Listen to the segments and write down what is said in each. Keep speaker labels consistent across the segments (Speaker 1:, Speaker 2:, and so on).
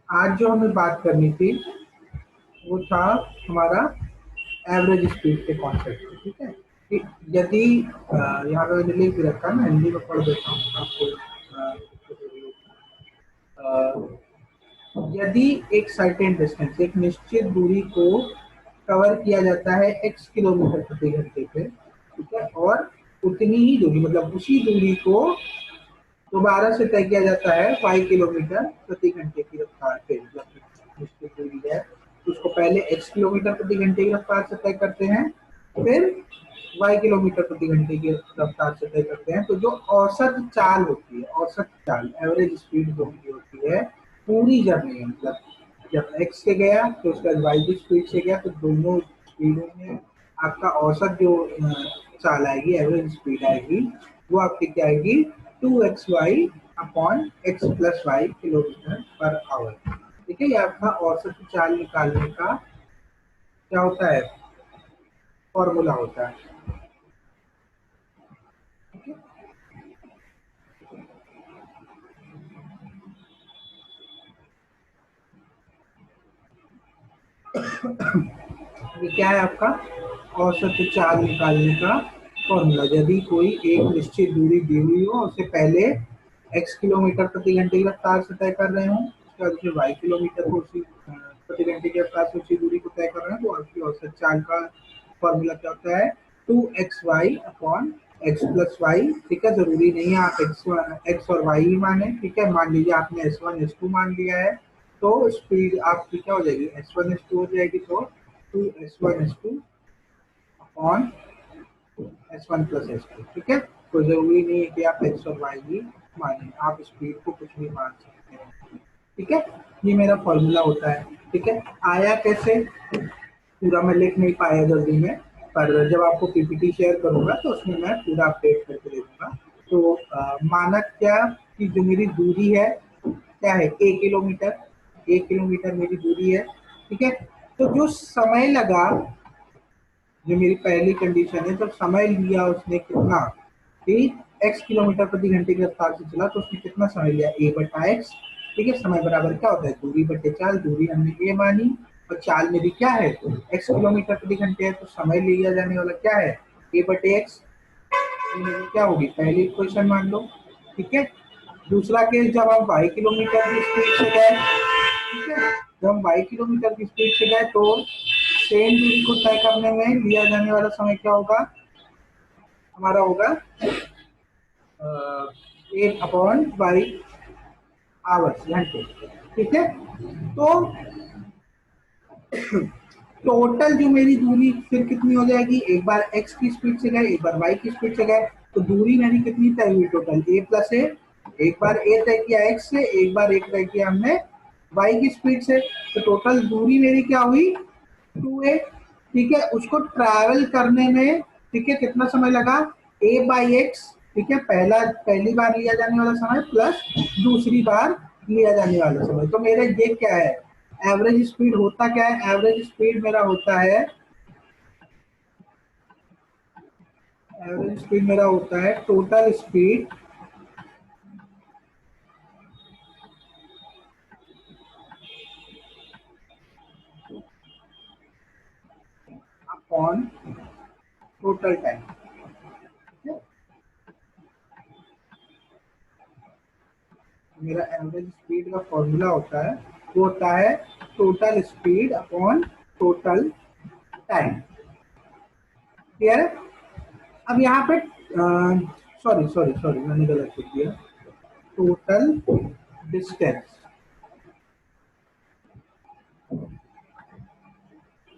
Speaker 1: आज जो हमें बात करनी थी वो था हमारा एवरेज स्पीड के कॉन्सेप्ट पे, ठीक है। कि यदि यहाँ पे मैंने लिख रखा है, मैं हिंदी में पढ़ देता हूँ आपको। यदि एक सर्टेन डिस्टेंस, एक निश्चित दूरी को कवर किया जाता है x किलोमीटर प्रति घंटे पे, ठीक है, और उतनी ही दूरी मतलब उसी दूरी को दोबारा से तय किया जाता है y किलोमीटर प्रति घंटे की रफ्तार पे, मतलब निश्चित दूरी है तो उसको पहले x किलोमीटर प्रति घंटे की रफ्तार से तय करते हैं, फिर y किलोमीटर प्रति घंटे की रफ्तार से तय करते हैं। तो जो औसत चाल होती है, औसत चाल एवरेज स्पीड जो होती है पूरी जर्नी में, मतलब जब x से गया तो उसके बाद y की स्पीड से गया, तो दोनों स्पीडों में आपका औसत जो चाल आएगी, एवरेज स्पीड आएगी, वो आपकी क्या आएगी 2xy upon x plus y kilometre per hour. ठीक है, ये आपका औसत चाल निकालने का क्या होता है, फॉर्मूला होता है। ये क्या है आपका औसत चाल निकालने का फॉर्मूला। यदि कोई एक निश्चित दूरी दी हुई हो, उससे पहले x किलोमीटर प्रति घंटे की रफ्तार से तय कर रहे हो, उसके बाद उसे y किलोमीटर को उसी प्रति घंटे की रफ्तार से उसी दूरी को तय कर रहे हैं, तो आपकी औसत चाल का फॉर्मूला क्या होता है 2xy upon x plus y. ठीक है, जरूरी नहीं है आप x और y ही माने। ठीक है, मान लीजिए आपने s1 s2 मान लिया है, तो स्पीड आपकी क्या हो जाएगी s1 s2 हो जाएगी, तो 2s1 s2 upon s1 plus s2। ठीक है, तो जरूरी नहीं है कि आप x और y ही माने, आप स्पीड को कुछ भी मान सकते हैं। ठीक है, ये मेरा फॉर्मूला होता है। ठीक है, आया कैसे पूरा मैं लिख नहीं पाया जल्दी में, पर जब आपको पीपीटी शेयर करूंगा तो उसमें मैं पूरा अपडेट करके दे दूंगा। तो मानक क्या कि जो मेरी दूरी है क्या है a किलोमीटर, 1 किलोमीटर मेरी दूरी है। ठीक है, तो जो समय लगा, जो मेरी पहली कंडीशन है, जब समय लिया उसने कितना कि x किलोमीटर प्रति घंटे की रफ्तार से चला, तो उसने कितना समय लिया a बटा x। ठीक है, समय बराबर क्या होता है दूरी बटे चाल, दूरी हमने a मानी और चाल मेरी क्या है x किलोमीटर प्रति घंटे है, तो समय लिया जाने वाला क्या है a बटे x। मेरी क्या होगी पहली इक्वेशन मान लो। ठीक है, दूसरा केस जब हम y किलोमीटर की स्पीड से गए, ठीक है, जब हम y किलोमीटर की स्पीड से गए तो सेम दूरी को तय करने में लिया जाने वाला समय क्या होगा, हमारा होगा 8/y आवर्स, घंटे। ठीक है, तो टोटल जो मेरी दूरी फिर कितनी हो जाएगी, एक बार x की स्पीड से गए, एक बार y की स्पीड से गए, तो दूरी मेरी कितनी तय हुई टोटल a प्लस a। एक बार a तय किया x से, एक बार a तय किया हमने y की स्पीड से, तो टोटल दूरी मेरी क्या हुई 2a। ठीक है, उसको ट्रैवल करने में ठीक है कितना समय लगा a बाई एक्स। ठीक है, पहली बार लिया जाने वाला समय प्लस दूसरी बार लिया जाने वाला समय। तो मेरा ये क्या है एवरेज स्पीड होता क्या है, एवरेज स्पीड मेरा होता है, एवरेज स्पीड मेरा होता है total speed upon total time. मेरा एवरेज स्पीड का फॉर्मूला होता है वो होता है total speed upon total time. Clear है। अब यहाँ पे सॉरी सॉरी सॉरी मैंने गलत लिख दिया, total distance,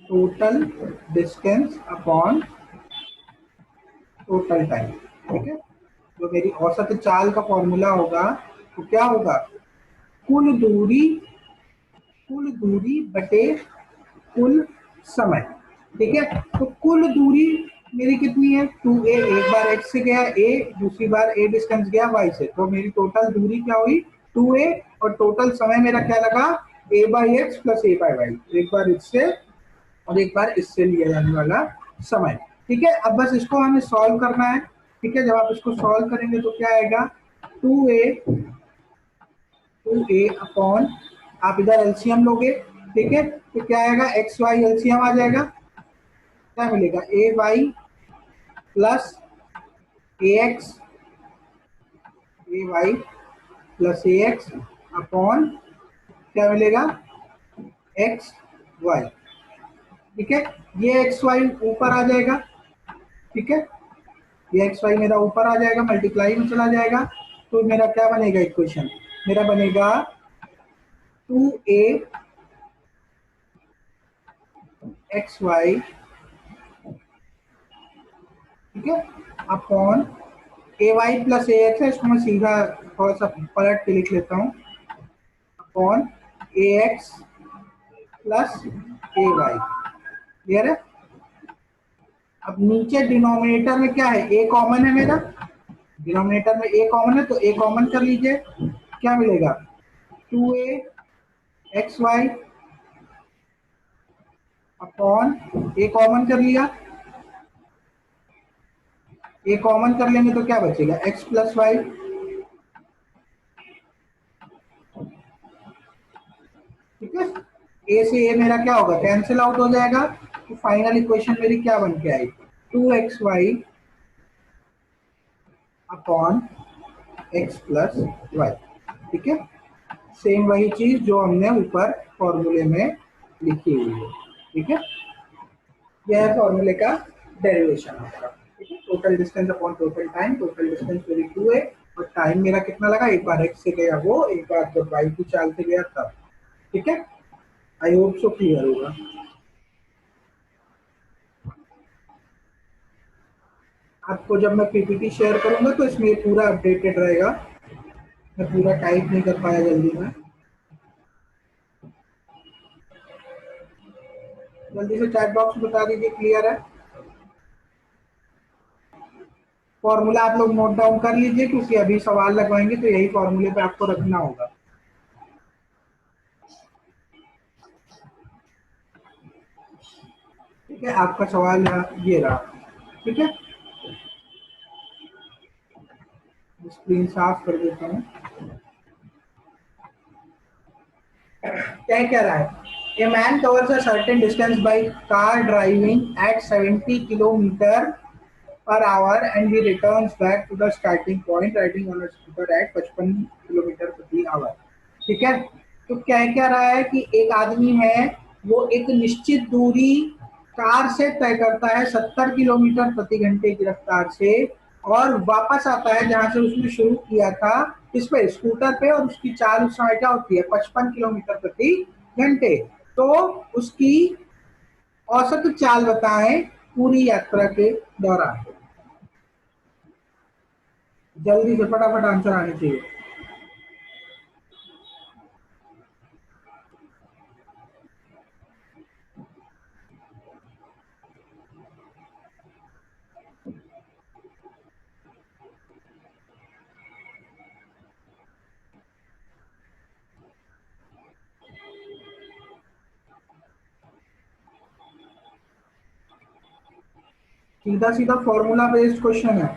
Speaker 1: total distance upon total time. ठीक है, जो मेरी औसत चाल का फॉर्मूला होगा तो क्या होगा कुल दूरी, कुल दूरी बटे कुल समय। ठीक है, तो कुल दूरी मेरी कितनी है 2a, एक बार x से गया a, दूसरी बार a डिस्टेंस गया y से, तो मेरी टोटल दूरी क्या हुई 2a, और टोटल समय मेरा क्या लगा a by x plus a by y, एक बार इससे और एक बार इससे लिया जाने वाला समय। ठीक है, अब बस इसको हमें सॉल्व करना है। ठीक है, जब आप इसको सॉल्व करेंगे तो क्या आएगा 2a अपॉन आप इधर एलसीएम लोगे, ठीक है, तो क्या आएगा, एक्स वाई एलसीएम आ जाएगा, क्या मिलेगा, ए वाई प्लस ए एक्स, ए वाई प्लस ए एक्स अपॉन क्या मिलेगा, एक्स वाई, ठीक है। ये एक्स वाई ऊपर आ जाएगा, ठीक है, ये एक्स वाई मेरा ऊपर आ जाएगा, मल्टीप्लाई में चला जाएगा, तो मेरा क्या बनेगा इक्वेशन, मेरा बनेगा 2a एक्स वाई, ठीक है, अपॉन ए वाई प्लस ए एक्स है, इसको मैं सीधा थोड़ा सा पलट के लिख लेता हूँ, अपॉन ए एक्स प्लस ए वाई, क्लियर है। अब नीचे डिनोमिनेटर में क्या है, ए कॉमन है मेरा, डिनोमिनेटर में ए कॉमन है, तो ए कॉमन कर लीजिए, क्या मिलेगा, 2a एक्स वाई अपॉन ए कॉमन कर लिया, ए कॉमन कर लेंगे तो क्या बचेगा, एक्स प्लस वाई, ठीक है। ए से ए मेरा क्या होगा, कैंसिल आउट हो जाएगा, तो फाइनल इक्वेशन मेरी क्या बन के आई, 2xy upon x plus y, ठीक है। सेम वही चीज जो हमने ऊपर फॉर्मूले में लिखी हुई है, ठीक है। यह है फॉर्मूले का डेरिवेशन हमारा, ठीक है। Total distance upon total time, total distance मेरी 2 है और टाइम मेरा कितना लगा, एक बार एक्स से गया वो, एक बार जब वाई की चाल से गया तब, ठीक है। आई होप सो क्लियर होगा। आपको जब मैं पीपीटी शेयर करूंगा तो इसमें पूरा अपडेटेड रहेगा, मैं पूरा टाइप नहीं कर पाया जल्दी में, जल्दी से चैट बॉक्स में बता दीजिए क्लियर है। फॉर्मूला आप लोग नोट डाउन कर लीजिए, क्योंकि अभी सवाल लगवाएंगे तो यही फॉर्मूले पे आपको रखना होगा। ठीक है, आपका सवाल यहाँ ये रहा, ठीक है, स्क्रीन साफ कर देता हूँ। क्या कह रहा है, a man covers a certain distance by car driving eight 70 kilometre per hour and he returns back to the starting point riding on a scooter at 55 kilometre प्रति आवर, ठीक है। तो क्या रहा है कि एक आदमी है, वो एक निश्चित दूरी कार से तय करता है 70 किलोमीटर प्रति घंटे की रफ्तार से, और वापस आता है जहां से उसने शुरू किया था, इस पे स्कूटर पे, और उसकी चाल उस समय क्या होती है, 55 किलोमीटर प्रति घंटे। तो उसकी औसत चाल बताएं पूरी यात्रा के दौरान, जल्दी से फटाफट आंसर आने चाहिए। सीधा सीधा फॉर्मूला बेस्ड क्वेश्चन है।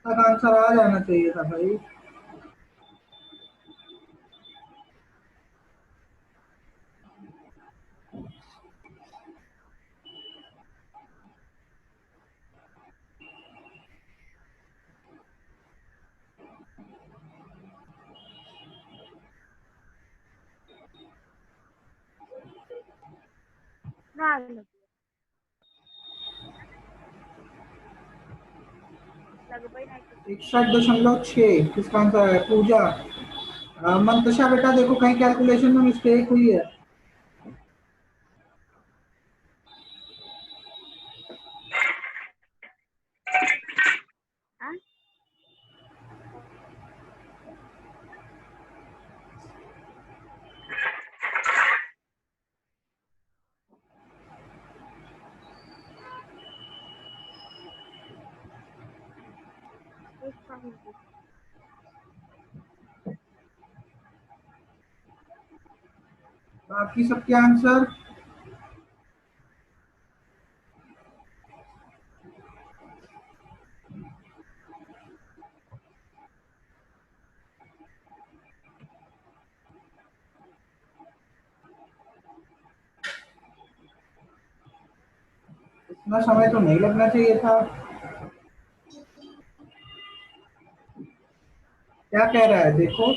Speaker 1: तक आंसर आ जाना चाहिए था भाई।
Speaker 2: ना
Speaker 1: 61.6 किसका आंसर है, पूजा। मंतशा बेटा देखो कहीं कैलकुलेशन में मिस्टेक हुई है। बाकी सबके आंसर इतना समय तो नहीं लगना चाहिए था। क्या कह रहा है देखो,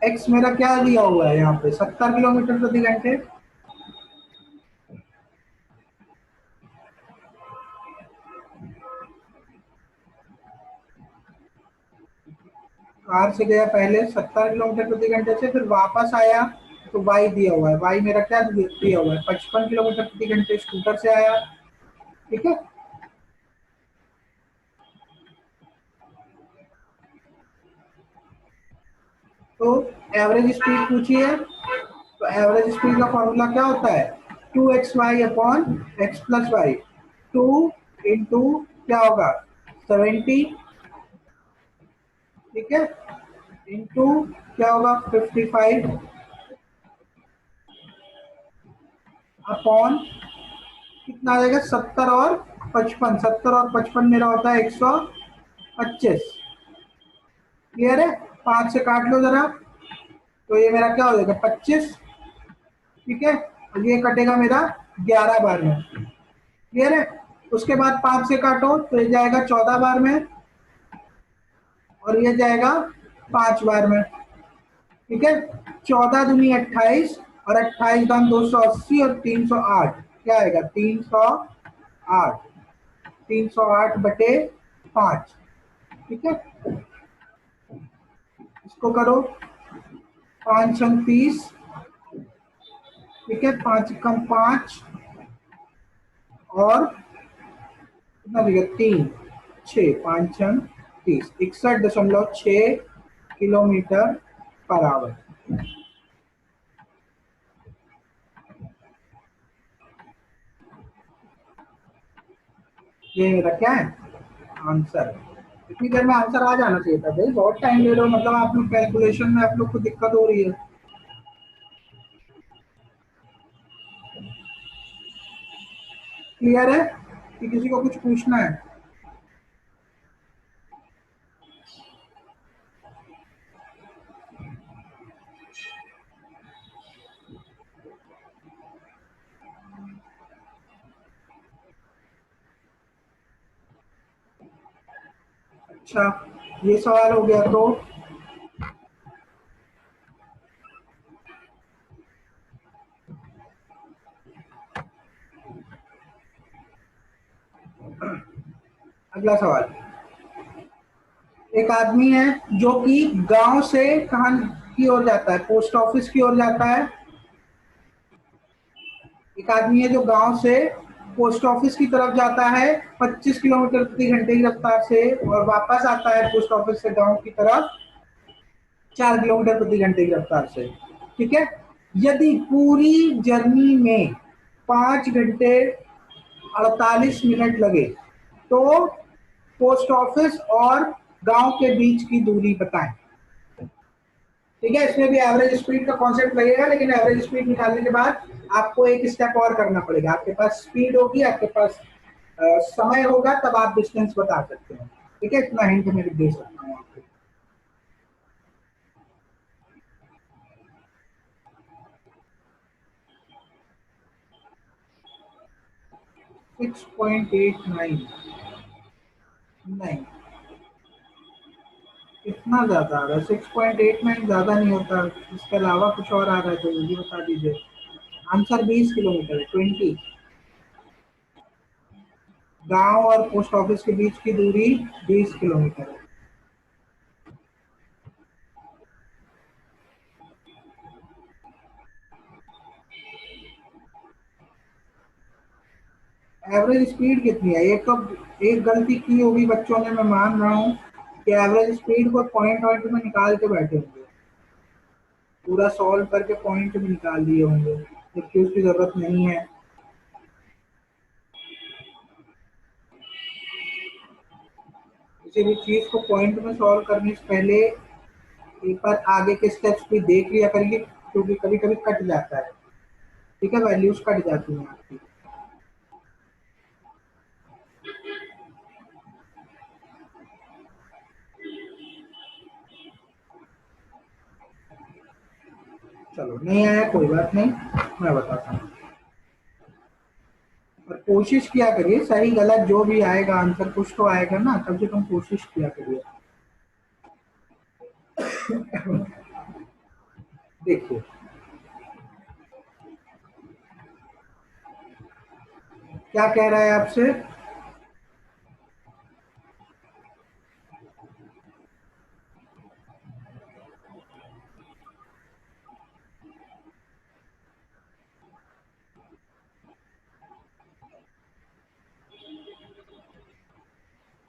Speaker 1: एक्स मेरा क्या दिया हुआ है यहाँ पे, 70 किलोमीटर प्रति घंटे। कार से गया पहले 70 किलोमीटर प्रति घंटे से, फिर वापस आया तो वाई दिया हुआ है, वाई मेरा क्या दिया हुआ है, 55 किलोमीटर प्रति घंटे स्कूटर से आया। ठीक है, तो एवरेज स्पीड पूछी है, तो एवरेज स्पीड का फॉर्मूला क्या होता है, 2xy/x+y। 2 इंटू क्या होगा, 70। ठीक है, इंटू क्या होगा, 55 अपॉन कितना आ जाएगा, 70 और 55। 70 और 55 मेरा होता है 125। क्लियर है, 5 से काट लो जरा, तो ये मेरा क्या हो जाएगा, 25। ठीक है, और ये कटेगा मेरा 11 बार में। क्लियर है, उसके बाद 5 से काटो तो ये जाएगा 14 बार में, और ये जाएगा 5 बार में। ठीक है, 14 दूनी 28, और 28 दाम 280, और 308 क्या आएगा, 308। 308/5। ठीक है, इसको करो, 5×30। ठीक है, 5 कम 5, और कितना दिया, 3 6, 5×30, 61.6 किलोमीटर पर आवर। ये मेरा क्या है, आंसर। इतनी देर में आंसर आ जाना चाहिए था भाई, बहुत टाइम ले रहे हो, मतलब आप लोग कैलकुलेशन में आप लोग को दिक्कत हो रही है। क्लियर है कि किसी को कुछ पूछना है। अच्छा, ये सवाल हो गया, तो अगला सवाल। एक आदमी है जो कि गांव से कहां की ओर जाता है, पोस्ट ऑफिस की ओर जाता है। एक आदमी है जो गांव से पोस्ट ऑफिस की तरफ जाता है 25 किलोमीटर प्रति घंटे की रफ्तार से, और वापस आता है पोस्ट ऑफिस से गांव की तरफ 4 किलोमीटर प्रति घंटे की रफ्तार से। ठीक है, यदि पूरी जर्नी में 5 घंटे 48 मिनट लगे, तो पोस्ट ऑफिस और गांव के बीच की दूरी बताएं। ठीक है, इसमें भी एवरेज स्पीड का कॉन्सेप्ट लगेगा, लेकिन एवरेज स्पीड निकालने के बाद आपको एक स्टेप और करना पड़ेगा। आपके पास स्पीड होगी, आपके पास समय होगा, तब आप डिस्टेंस बता सकते हैं। ठीक है, इतना हिंट मैं दे सकता हूँ आपको। 6.89। नहीं, इतना ज्यादा आ रहा है, 6.89 ज्यादा नहीं होता, इसके अलावा कुछ और आ रहा है तो ये भी बता दीजिए। Answer 20 kilometre, 20। गांव और पोस्ट ऑफिस के बीच की दूरी 20 किलोमीटर है। एवरेज स्पीड कितनी है, एक तो एक गलती की होगी बच्चों ने, मैं मान रहा हूँ कि एवरेज स्पीड को पॉइंट पॉइंट में निकाल के बैठे होंगे, पूरा सॉल्व करके पॉइंट में निकाल दिए होंगे, जबकि उसकी जरूरत नहीं है। किसी भी चीज को पॉइंट में सॉल्व करने से पहले एक बार आगे के स्टेप्स भी देख लिया करेंगे, क्योंकि कभी कभी कट जाता है। ठीक है, वैल्यूज कट जाती हैं आपकी। चलो नहीं आया कोई बात नहीं, मैं बताता हूँ। और कोशिश किया करिए, सही गलत जो भी आएगा आंसर कुछ तो आएगा ना, कम से कम कोशिश किया करिए। देखिए क्या कह रहा है आपसे।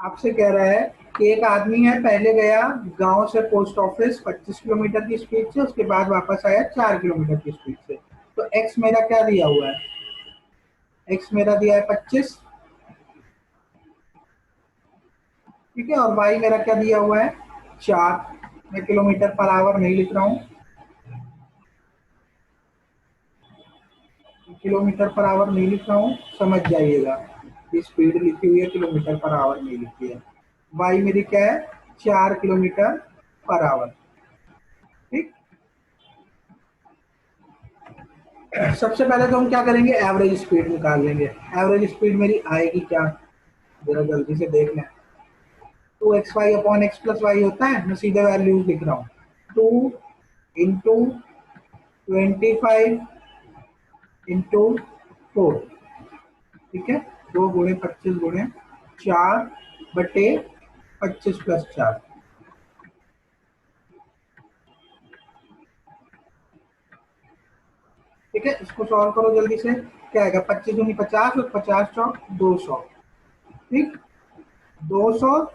Speaker 1: आपसे कह रहा है कि एक आदमी है, पहले गया गांव से पोस्ट ऑफिस 25 किलोमीटर की स्पीड से, उसके बाद वापस आया 4 किलोमीटर की स्पीड से। तो एक्स मेरा क्या दिया हुआ है, एक्स मेरा दिया है 25, ठीक है, और वाई मेरा क्या दिया हुआ है 4। मैं किलोमीटर पर आवर नहीं लिख रहा हूँ, किलोमीटर पर आवर नहीं लिख रहा हूँ, समझ जाइएगा। स्पीड लिखी हुई है, किलोमीटर पर आवर नहीं लिखी है। वाई मेरी क्या है 4 किलोमीटर पर आवर। ठीक, सबसे पहले तो हम क्या करेंगे, एवरेज स्पीड निकाल लेंगे। एवरेज स्पीड मेरी आएगी क्या, जरा जल्दी से देख लें। 2xy/x+y होता है, मैं सीधे वैल्यूज लिख रहा हूँ। 2 × 25 × 4, ठीक है, 2 × 25 × 4/25+4। ठीक है, इसको सॉल्व करो जल्दी से। क्या आएगा, 25×50 और 50 × 200। ठीक, 200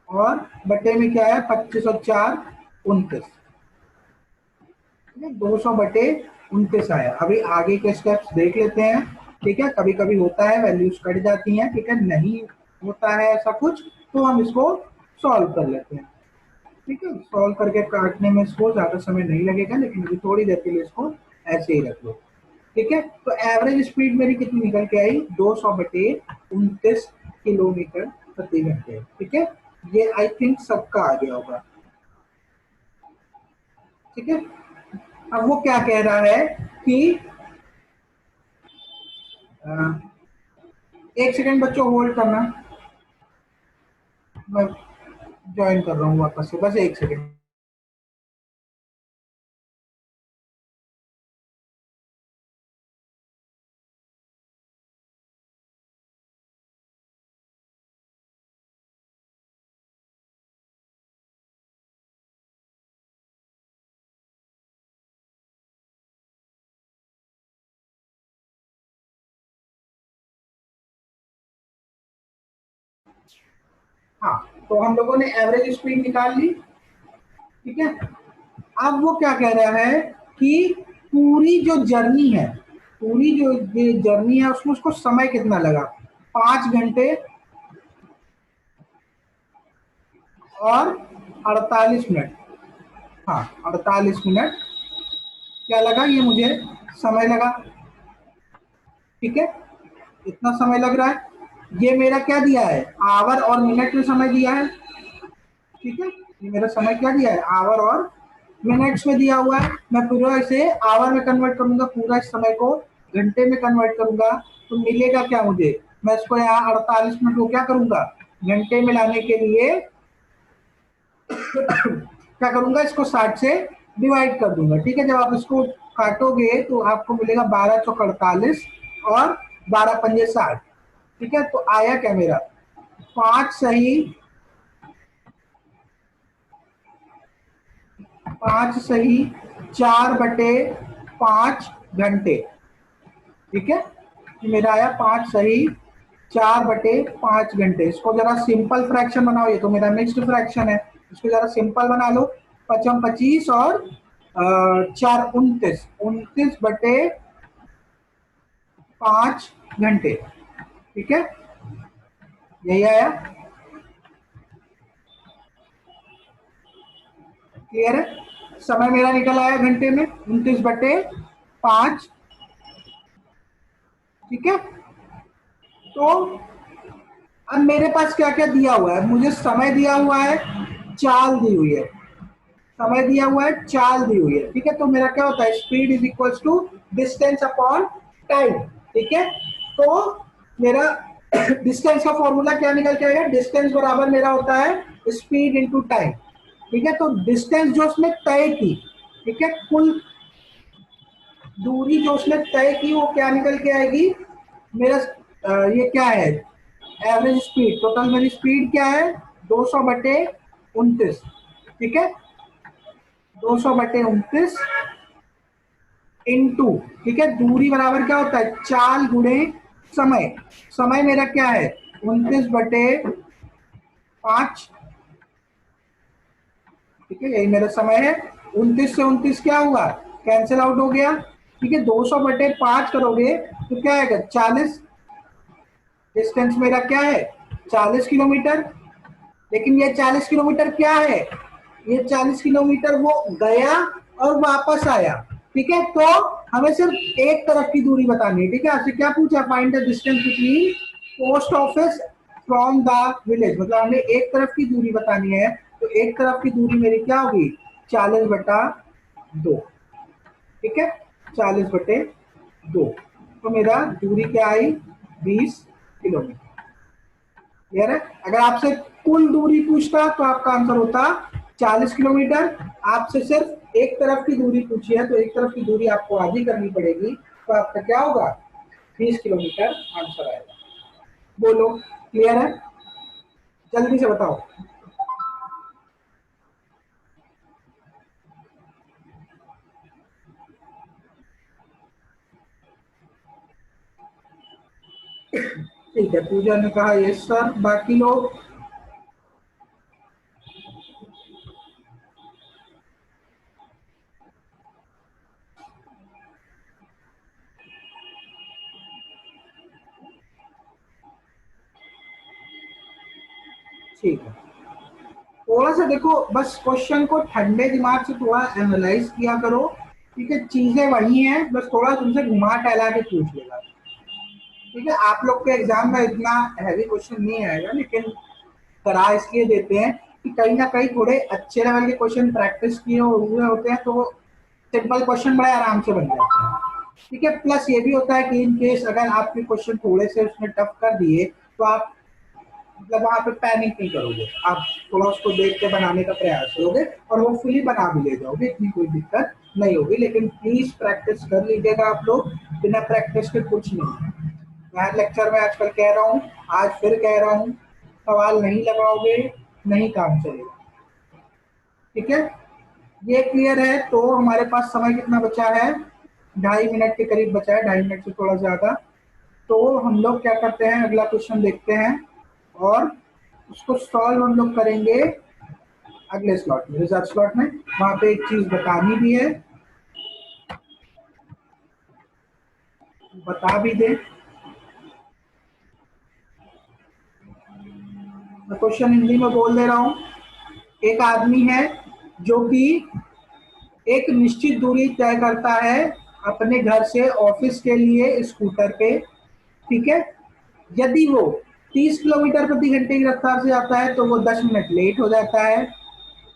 Speaker 1: और बटे में क्या है 25 और 4 29। ठीक है, 200/29 आया। अभी आगे के स्टेप्स देख लेते हैं। ठीक है, कभी कभी होता है वैल्यूज कट जाती हैं, ठीक है, नहीं होता है ऐसा कुछ, तो हम इसको सॉल्व कर लेते हैं। ठीक है, सॉल्व करके काटने में इसको ज्यादा समय नहीं लगेगा, लेकिन अभी थोड़ी देर के लिए इसको ऐसे ही रख लो। ठीक है, तो एवरेज स्पीड मेरी कितनी निकल के आई, 200/29 किलोमीटर प्रति घंटे। ठीक है, ये आई थिंक सबका आ गया होगा। ठीक है, अब वो क्या कह रहा है कि 1 सेकेंड बच्चों होल्ड करना, मैं ज्वाइन कर रहा हूँ वापस से, बस 1 सेकेंड। हाँ, तो हम लोगों ने एवरेज स्पीड निकाल ली। ठीक है, अब वो क्या कह रहा है कि पूरी जो जर्नी है, पूरी जो ये जर्नी है उसमें उसको समय कितना लगा, 5 घंटे और 48 मिनट। हाँ, 48 मिनट क्या लगा, ये मुझे समय लगा। ठीक है, इतना समय लग रहा है। ये मेरा क्या दिया है, आवर और मिनट में समय दिया है। ठीक है, ये मेरा समय क्या दिया है, आवर और मिनट्स में दिया हुआ है। मैं पूरा इसे आवर में कन्वर्ट करूंगा, पूरा इस समय को घंटे में कन्वर्ट करूंगा, तो मिलेगा क्या मुझे, मैं इसको यहाँ 48 मिनट को क्या करूंगा, घंटे में लाने के लिए क्या करूंगा, इसको 60 से डिवाइड कर दूंगा। ठीक है, जब आप इसको काटोगे तो आपको मिलेगा 12×48 और 12×5 = 60। ठीक है, तो आया क्या मेरा, 5 सही 4/5 घंटे। ठीक है, ये मेरा आया 5 सही 4/5 घंटे। इसको जरा सिंपल फ्रैक्शन बनाओ, ये तो मेरा मिक्स्ड फ्रैक्शन है, इसको जरा सिंपल बना लो। 25 और 4 29, 29/5 घंटे। ठीक है, यही आया। क्लियर है, समय मेरा निकल आया घंटे में 29/5। ठीक है। तो अब मेरे पास क्या क्या दिया हुआ है, मुझे समय दिया हुआ है, चाल दी हुई है, समय दिया हुआ है, चाल दी हुई है। ठीक है, तो मेरा क्या होता है, speed is equals to distance upon time. ठीक है, तो मेरा डिस्टेंस का फॉर्मूला क्या निकल के आएगा, डिस्टेंस बराबर मेरा होता है स्पीड इंटू टाइम। ठीक है, तो डिस्टेंस जो उसने तय की, ठीक है, कुल दूरी जो उसने तय की वो क्या निकल के आएगी मेरा, ये क्या है, एवरेज स्पीड, टोटल मेरी स्पीड क्या है, 200/29। ठीक है, 200/29 इंटू, ठीक है, दूरी बराबर क्या होता है, चाल गुणे समय। समय मेरा क्या है, 29/5। ठीक है, यही मेरा समय है। 29 से 29 क्या हुआ, कैंसिल आउट हो गया। ठीक है, 200/5 करोगे तो क्या आएगा, 40। डिस्टेंस मेरा क्या है, 40 किलोमीटर। लेकिन ये 40 किलोमीटर क्या है, ये 40 किलोमीटर वो गया और वापस आया। ठीक है, तो हमें सिर्फ एक तरफ की दूरी बतानी है। ठीक है, आपसे क्या पूछा, find the distance between post office from the village, मतलब हमें एक तरफ की दूरी बतानी है। तो एक तरफ की दूरी मेरी क्या होगी, 40/2। ठीक है, 40/2, तो मेरा दूरी क्या आई, 20 किलोमीटर। क्लियर है। अगर आपसे कुल दूरी पूछता तो आपका आंसर होता 40 किलोमीटर। आपसे सिर्फ एक तरफ की दूरी पूछी है, तो एक तरफ की दूरी आपको आधी करनी पड़ेगी, तो आपका क्या होगा, 20 किलोमीटर आंसर आएगा। बोलो, क्लियर है, जल्दी से बताओ। ठीक है, पूजा ने कहा यस सर, बाकी लोग। ठीक है, थोड़ा सा देखो, बस क्वेश्चन को ठंडे दिमाग से थोड़ा एनालाइज किया करो। ठीक है, चीजें वही हैं, बस थोड़ा तुमसे घुमा टहला के पूछ लेगा। ठीक है, आप लोग के एग्जाम में इतना हैवी क्वेश्चन नहीं आएगा, लेकिन करा इसलिए देते हैं कि कहीं ना कहीं थोड़े अच्छे लेवल के क्वेश्चन प्रैक्टिस किए हुए होते हैं, तो सिंपल क्वेश्चन बड़े आराम से बन जाते हैं। ठीक है, प्लस ये भी होता है कि इन केस अगर आपके क्वेश्चन थोड़े से उसने टफ कर दिए, तो आप मतलब वहां पे पैनिक नहीं करोगे, आप थोड़ा उसको देख के बनाने का प्रयास करोगे और वो फुली बना भी ले जाओगे, इतनी कोई दिक्कत नहीं होगी। लेकिन प्लीज प्रैक्टिस कर लीजिएगा आप लोग, बिना प्रैक्टिस के कुछ नहीं। मैं हर लेक्चर में आजकल कह रहा हूँ, आज फिर कह रहा हूँ, सवाल नहीं लगाओगे नहीं काम चलेगा। ठीक है, ये क्लियर है। तो हमारे पास समय कितना बचा है, 2.5 मिनट के करीब बचा है, 2.5 मिनट से थोड़ा ज्यादा। तो हम लोग क्या करते हैं, अगला क्वेश्चन देखते हैं और उसको सॉल्व हम लोग करेंगे अगले स्लॉट में, रिजर्व स्लॉट में। वहां पे एक चीज बतानी भी है, बता भी दे। मैं क्वेश्चन हिंदी में बोल दे रहा हूँ। एक आदमी है जो कि एक निश्चित दूरी तय करता है अपने घर से ऑफिस के लिए स्कूटर पे। ठीक है, यदि वो 30 किलोमीटर प्रति घंटे की रफ्तार से जाता है तो वो 10 मिनट लेट हो जाता है,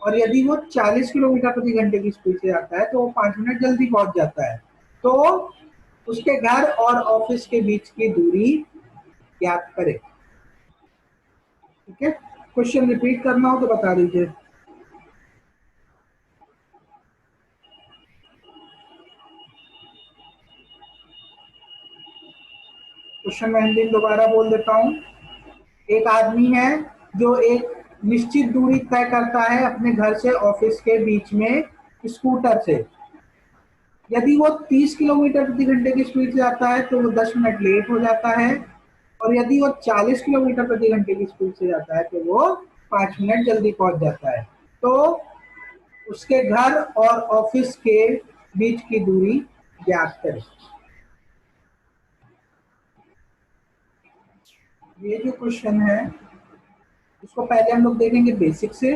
Speaker 1: और यदि वो 40 किलोमीटर प्रति घंटे की स्पीड से जाता है तो वो 5 मिनट जल्दी पहुंच जाता है। तो उसके घर और ऑफिस के बीच की दूरी ज्ञात करें। ठीक है, क्वेश्चन रिपीट करना हो तो बता दीजिए। क्वेश्चन मैं हिंदी में दोबारा बोल देता हूँ। एक आदमी है जो एक निश्चित दूरी तय करता है अपने घर से ऑफिस के बीच में स्कूटर से। यदि वो 30 किलोमीटर प्रति घंटे की स्पीड से जाता है तो वो 10 मिनट लेट हो जाता है, और यदि वो 40 किलोमीटर प्रति घंटे की स्पीड से जाता है तो वो 5 मिनट जल्दी पहुंच जाता है। तो उसके घर और ऑफिस के बीच की दूरी ज्ञात करें। ये जो क्वेश्चन है उसको पहले हम लोग देखेंगे बेसिक से,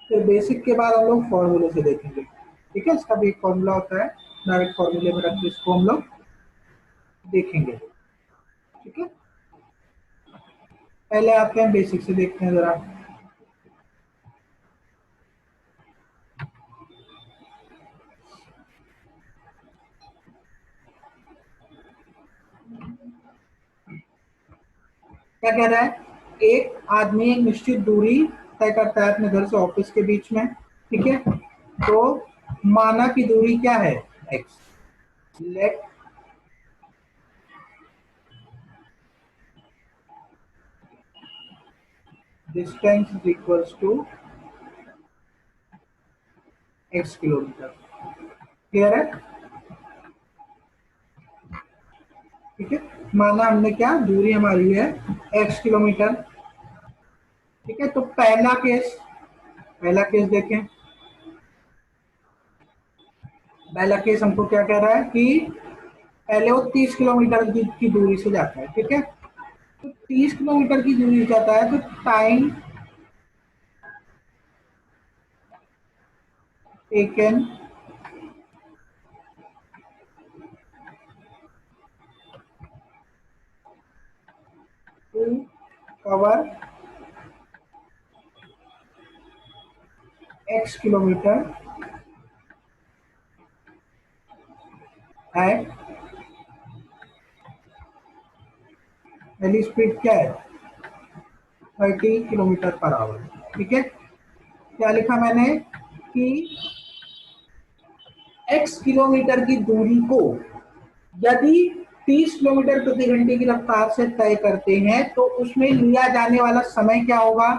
Speaker 1: फिर बेसिक के बाद हम लोग फॉर्मूले से देखेंगे। ठीक है, इसका भी एक फॉर्मूला होता है, डायरेक्ट फॉर्मूले में रख के इसको हम लोग देखेंगे। ठीक है, पहले आते हैं बेसिक से, देखते हैं जरा। क्या कह रहा है, एक आदमी एक निश्चित दूरी तय करता है अपने घर से ऑफिस के बीच में, ठीक है। तो माना की दूरी क्या है, x. Let distance is equals to x kilometre. Clear है, ठीक है। माना हमने क्या, दूरी हमारी है एक्स किलोमीटर, ठीक है। तो पहला केस देखें। पहला केस हमको क्या कह रहा है कि पहले वो 30 किलोमीटर की दूरी से जाता है, ठीक है। तो 30 किलोमीटर की दूरी से जाता है, तो time taken to cover x kilometre at, पहली स्पीड क्या है 30 किलोमीटर पर आवर, ठीक है। क्या लिखा मैंने कि एक्स किलोमीटर की दूरी को यदि 30 किलोमीटर प्रति घंटे की रफ्तार से तय करते हैं तो उसमें लिया जाने वाला समय क्या होगा।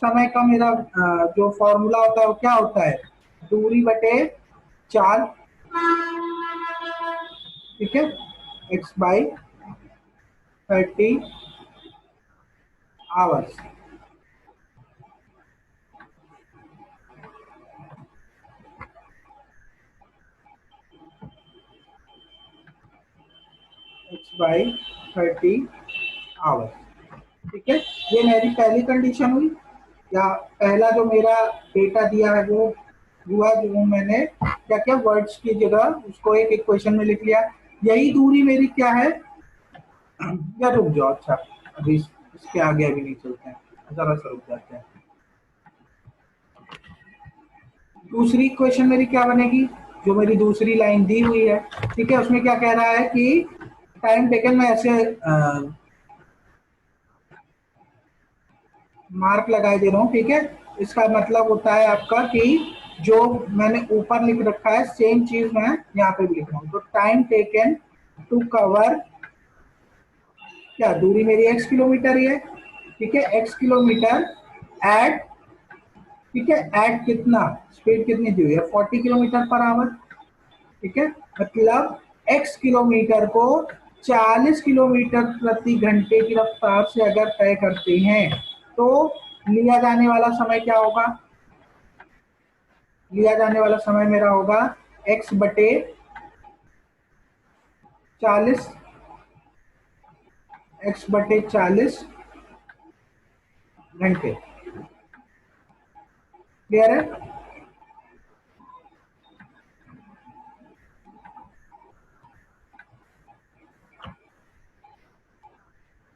Speaker 1: समय का मेरा जो फॉर्मूला होता है वो क्या होता है, दूरी बटे 4, ठीक है, x by 30 hours. X by 30 hours, ठीक है। ये मेरी पहली कंडीशन हुई, या पहला जो मेरा डेटा दिया है वो हुआ, जो मैंने क्या क्या वर्ड्स की जगह उसको एक इक्वेशन में लिख लिया। यही दूरी मेरी क्या है, या रुक जाओ, अच्छा अभी इसके आगे अभी नहीं चलते हैं, जरा सा रुक जाते हैं। दूसरी इक्वेशन मेरी क्या बनेगी, जो मेरी दूसरी लाइन दी हुई है, ठीक है। उसमें क्या कह रहा है कि टाइम टेकन, मैं ऐसे मार्क लगाए दे रहा हूँ, ठीक है। इसका मतलब होता है आपका कि जो मैंने ऊपर लिख रखा है सेम चीज मैं यहाँ पे भी लिख रहा हूँ। तो टाइम टेकन टू कवर, क्या दूरी मेरी एक्स किलोमीटर ही है, ठीक है, एक्स किलोमीटर एट, ठीक है, एट कितना, स्पीड कितनी दी हुई है 40 किलोमीटर पर आवर, ठीक है। मतलब एक्स किलोमीटर को 40 किलोमीटर प्रति घंटे की रफ्तार से अगर तय करते हैं तो लिया जाने वाला समय क्या होगा, लिया जाने वाला समय मेरा होगा एक्स बटे 40, एक्स बटे 40 घंटे। क्लियर है,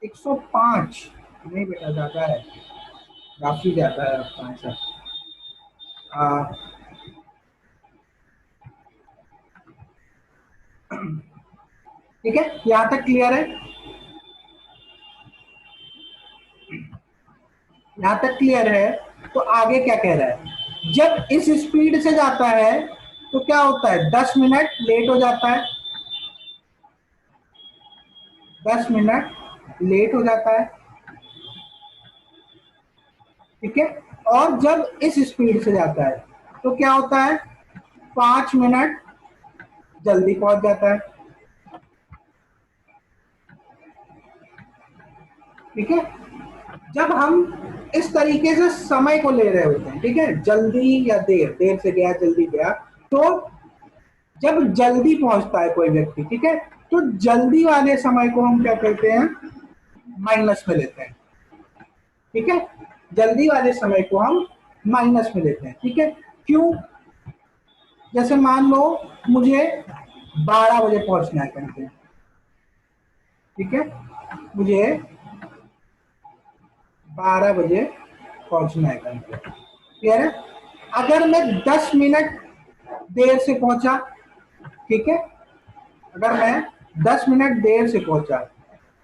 Speaker 1: 105 नहीं बेटा, ज्यादा है, काफी ज्यादा है आपका आंसर। ठीक है, यहाँ तक क्लियर है, यहाँ तक क्लियर है। तो आगे क्या कह रहा है, जब इस स्पीड से जाता है तो क्या होता है, 10 मिनट लेट हो जाता है, 10 मिनट लेट हो जाता है, ठीक है। और जब इस स्पीड से जाता है तो क्या होता है, 5 मिनट जल्दी पहुंच जाता है, ठीक है। जब हम इस तरीके से समय को ले रहे होते हैं, ठीक है, जल्दी या देर, देर से गया जल्दी गया, तो जब जल्दी पहुंचता है कोई व्यक्ति, ठीक है, तो जल्दी वाले समय को हम क्या करते हैं, माइनस में लेते हैं, ठीक है। जल्दी वाले समय को हम माइनस में लेते हैं, ठीक है। क्यों, जैसे मान लो मुझे 12 बजे पहुंचना है कहीं पे, ठीक है, मुझे 12 बजे पहुंचना है कहीं पे, क्लियर है। अगर मैं 10 मिनट देर से पहुंचा, ठीक है, अगर मैं 10 मिनट देर से पहुंचा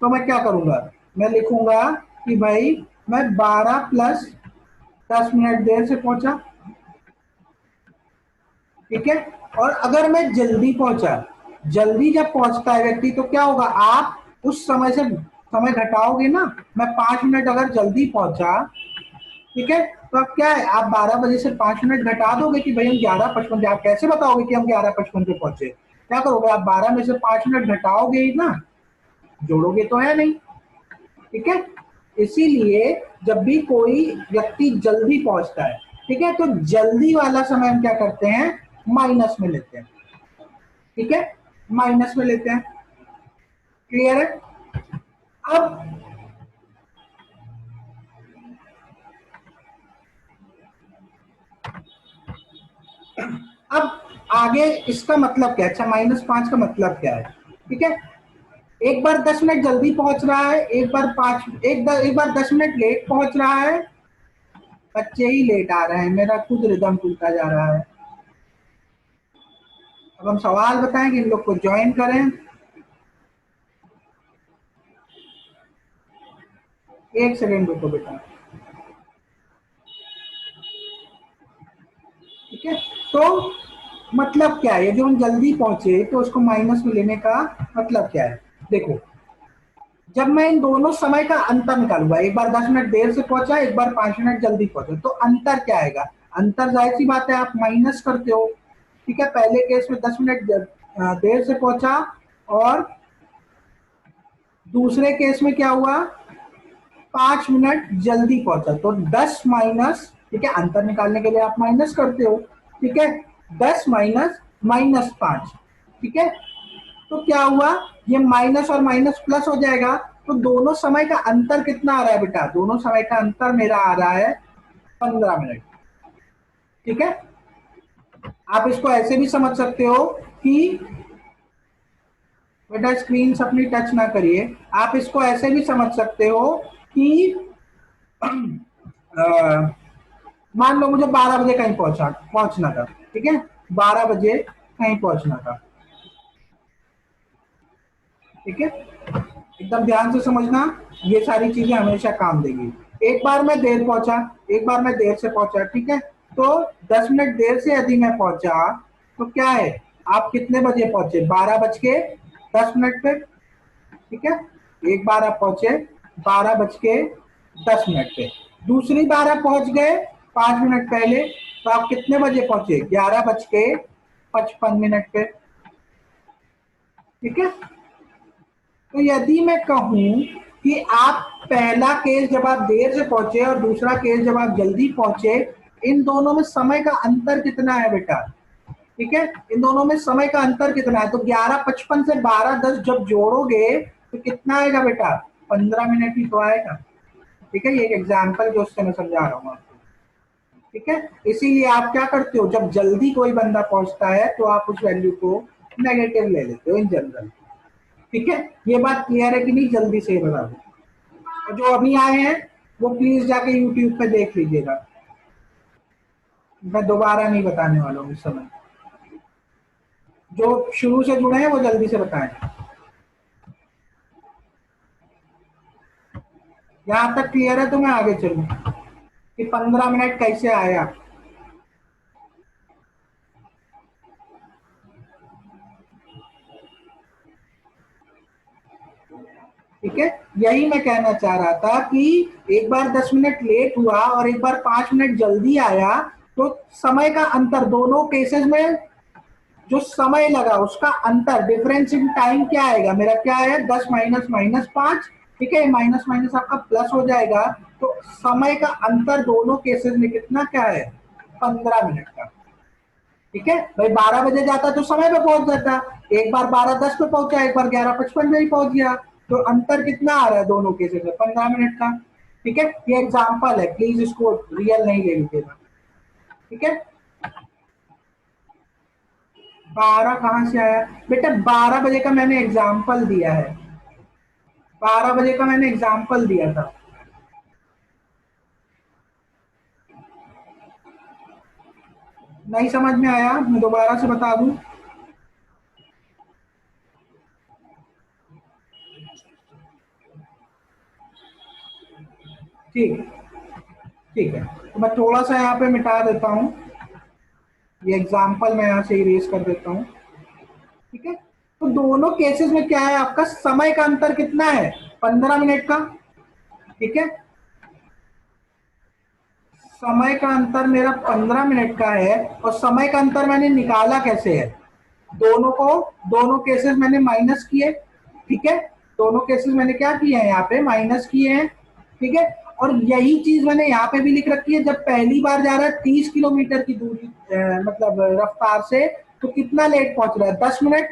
Speaker 1: तो मैं क्या करूंगा, मैं लिखूंगा कि भाई मैं 12 प्लस 10 मिनट देर से पहुंचा, ठीक है। और अगर मैं जल्दी पहुंचा, जल्दी जब पहुंचता है व्यक्ति तो क्या होगा, आप उस समय से समय घटाओगे ना। मैं 5 मिनट अगर जल्दी पहुंचा, ठीक है, तो अब क्या है, आप 12 बजे से 5 मिनट घटा दोगे कि भाई हम 11:55, आप कैसे बताओगे कि हम 11:55 पे पहुंचे, क्या करोगे आप 12 में से 5 मिनट घटाओगे ही ना, जोड़ोगे तो है नहीं, ठीक है। इसीलिए जब भी कोई व्यक्ति जल्दी पहुंचता है, ठीक है, तो जल्दी वाला समय हम क्या करते हैं, माइनस में लेते हैं, ठीक है, माइनस में लेते हैं, क्लियर है। अब अब आगे इसका मतलब क्या है, अच्छा -5 का मतलब क्या है, ठीक है। एक बार 10 मिनट जल्दी पहुंच रहा है, एक बार 10 मिनट लेट पहुंच रहा है, बच्चे ही लेट आ रहे हैं, मेरा खुद रिदम टूटता जा रहा है। अब हम सवाल बताएं कि इन लोग को ज्वाइन करें। एक सेकेंड रुको बेटा, ठीक है। तो मतलब क्या है, जो हम जल्दी पहुंचे तो उसको माइनस में लेने का मतलब क्या है, देखो, जब मैं इन दोनों समय का अंतर निकालूंगा, एक बार 10 मिनट देर से पहुंचा, एक बार 5 मिनट जल्दी पहुंचा, तो अंतर क्या आएगा, अंतर जाहिर सी बात है आप माइनस करते हो, ठीक है। पहले केस में 10 मिनट देर से पहुंचा, और दूसरे केस में क्या हुआ, 5 मिनट जल्दी पहुंचा, तो 10 माइनस, ठीक है, अंतर निकालने के लिए आप माइनस करते हो, ठीक है, 10 माइनस -5, ठीक है। तो क्या हुआ, ये माइनस और माइनस प्लस हो जाएगा, तो दोनों समय का अंतर कितना आ रहा है बेटा, दोनों समय का अंतर मेरा आ रहा है 15 मिनट, ठीक है। आप इसको ऐसे भी समझ सकते हो कि बेटा स्क्रीन अपनी टच ना करिए, आप इसको ऐसे भी समझ सकते हो कि मान लो मुझे 12 बजे कहीं पहुंचना था, ठीक है, 12 बजे कहीं पहुंचना था, ठीक है, एकदम ध्यान से समझना, ये सारी चीजें हमेशा काम देगी। एक बार मैं देर पहुंचा, एक बार मैं देर से पहुंचा, ठीक है, तो 10 मिनट देर से यदि मैं पहुंचा तो क्या है, आप कितने बजे पहुंचे, 12:10 पे, ठीक है। एक बार आप पहुंचे 12:10 पे, दूसरी बार आप पहुंच गए 5 मिनट पहले, तो आप कितने बजे पहुंचे, 11:55 पे, ठीक है। तो यदि मैं कहूं कि आप पहला केस जब आप देर से पहुंचे और दूसरा केस जब आप जल्दी पहुंचे, इन दोनों में समय का अंतर कितना है बेटा, ठीक है, इन दोनों में समय का अंतर कितना है, तो 11:55 से 12:10 जब जोड़ोगे तो कितना आएगा बेटा, 15 मिनट ही तो आएगा, ठीक है। ये एक एग्जाम्पल जो उससे मैं समझा रहा हूँ आपको, ठीक है। इसीलिए आप क्या करते हो, जब जल्दी कोई बंदा पहुंचता है तो आप उस वैल्यू को नेगेटिव ले लेते हो इन जनरल, ठीक है। ये बात क्लियर है कि नहीं, जल्दी से बता दो। और जो अभी आए हैं वो प्लीज जाके यूट्यूब पे देख लीजिएगा, मैं दोबारा नहीं बताने वाला हूँ इस समय, जो शुरू से जुड़े हैं वो जल्दी से बताएं। यहाँ तक क्लियर है तो मैं आगे चलूँ कि 15 मिनट कैसे आया, ठीक है। यही मैं कहना चाह रहा था कि एक बार 10 मिनट लेट हुआ और एक बार 5 मिनट जल्दी आया, तो समय का अंतर दोनों केसेस में, जो समय लगा उसका अंतर, डिफरेंस इन टाइम क्या आएगा, मेरा क्या है, 10 माइनस -5, ठीक है, माइनस माइनस आपका प्लस हो जाएगा, तो समय का अंतर दोनों केसेस में कितना क्या है, 15 मिनट का, ठीक है। भाई 12 बजे जाता तो समय पे पहुंच जाता, एक बार 12:10 पे पहुंचा, एक बार 11:55 में ही पहुंच गया, तो अंतर कितना आ रहा है दोनों केसेस में, 15 मिनट का, ठीक है। ये एग्जाम्पल है, प्लीज इसको रियल नहीं ले लीजिएगा, ठीक है। 12 कहां से आया बेटा, 12 बजे का मैंने एग्जाम्पल दिया है, 12 बजे का मैंने एग्जाम्पल दिया था। नहीं समझ में आया, मैं दोबारा से बता दूं? ठीक, ठीक है, तो मैं थोड़ा सा यहाँ पे मिटा देता हूँ, ये एग्जाम्पल मैं यहाँ से इरेज कर देता हूँ। ठीक है, तो दोनों केसेस में क्या है, आपका समय का अंतर कितना है, 15 मिनट का। ठीक है, समय का अंतर मेरा 15 मिनट का है, और समय का अंतर मैंने निकाला कैसे है, दोनों को, दोनों केसेस मैंने माइनस किए। ठीक है, दोनों केसेस मैंने क्या किए हैं, यहाँ पे माइनस किए हैं। ठीक है, और यही चीज मैंने यहाँ पे भी लिख रखी है, जब पहली बार जा रहा है 30 किलोमीटर की दूरी, मतलब रफ्तार से, तो कितना लेट पहुंच रहा है, 10 मिनट।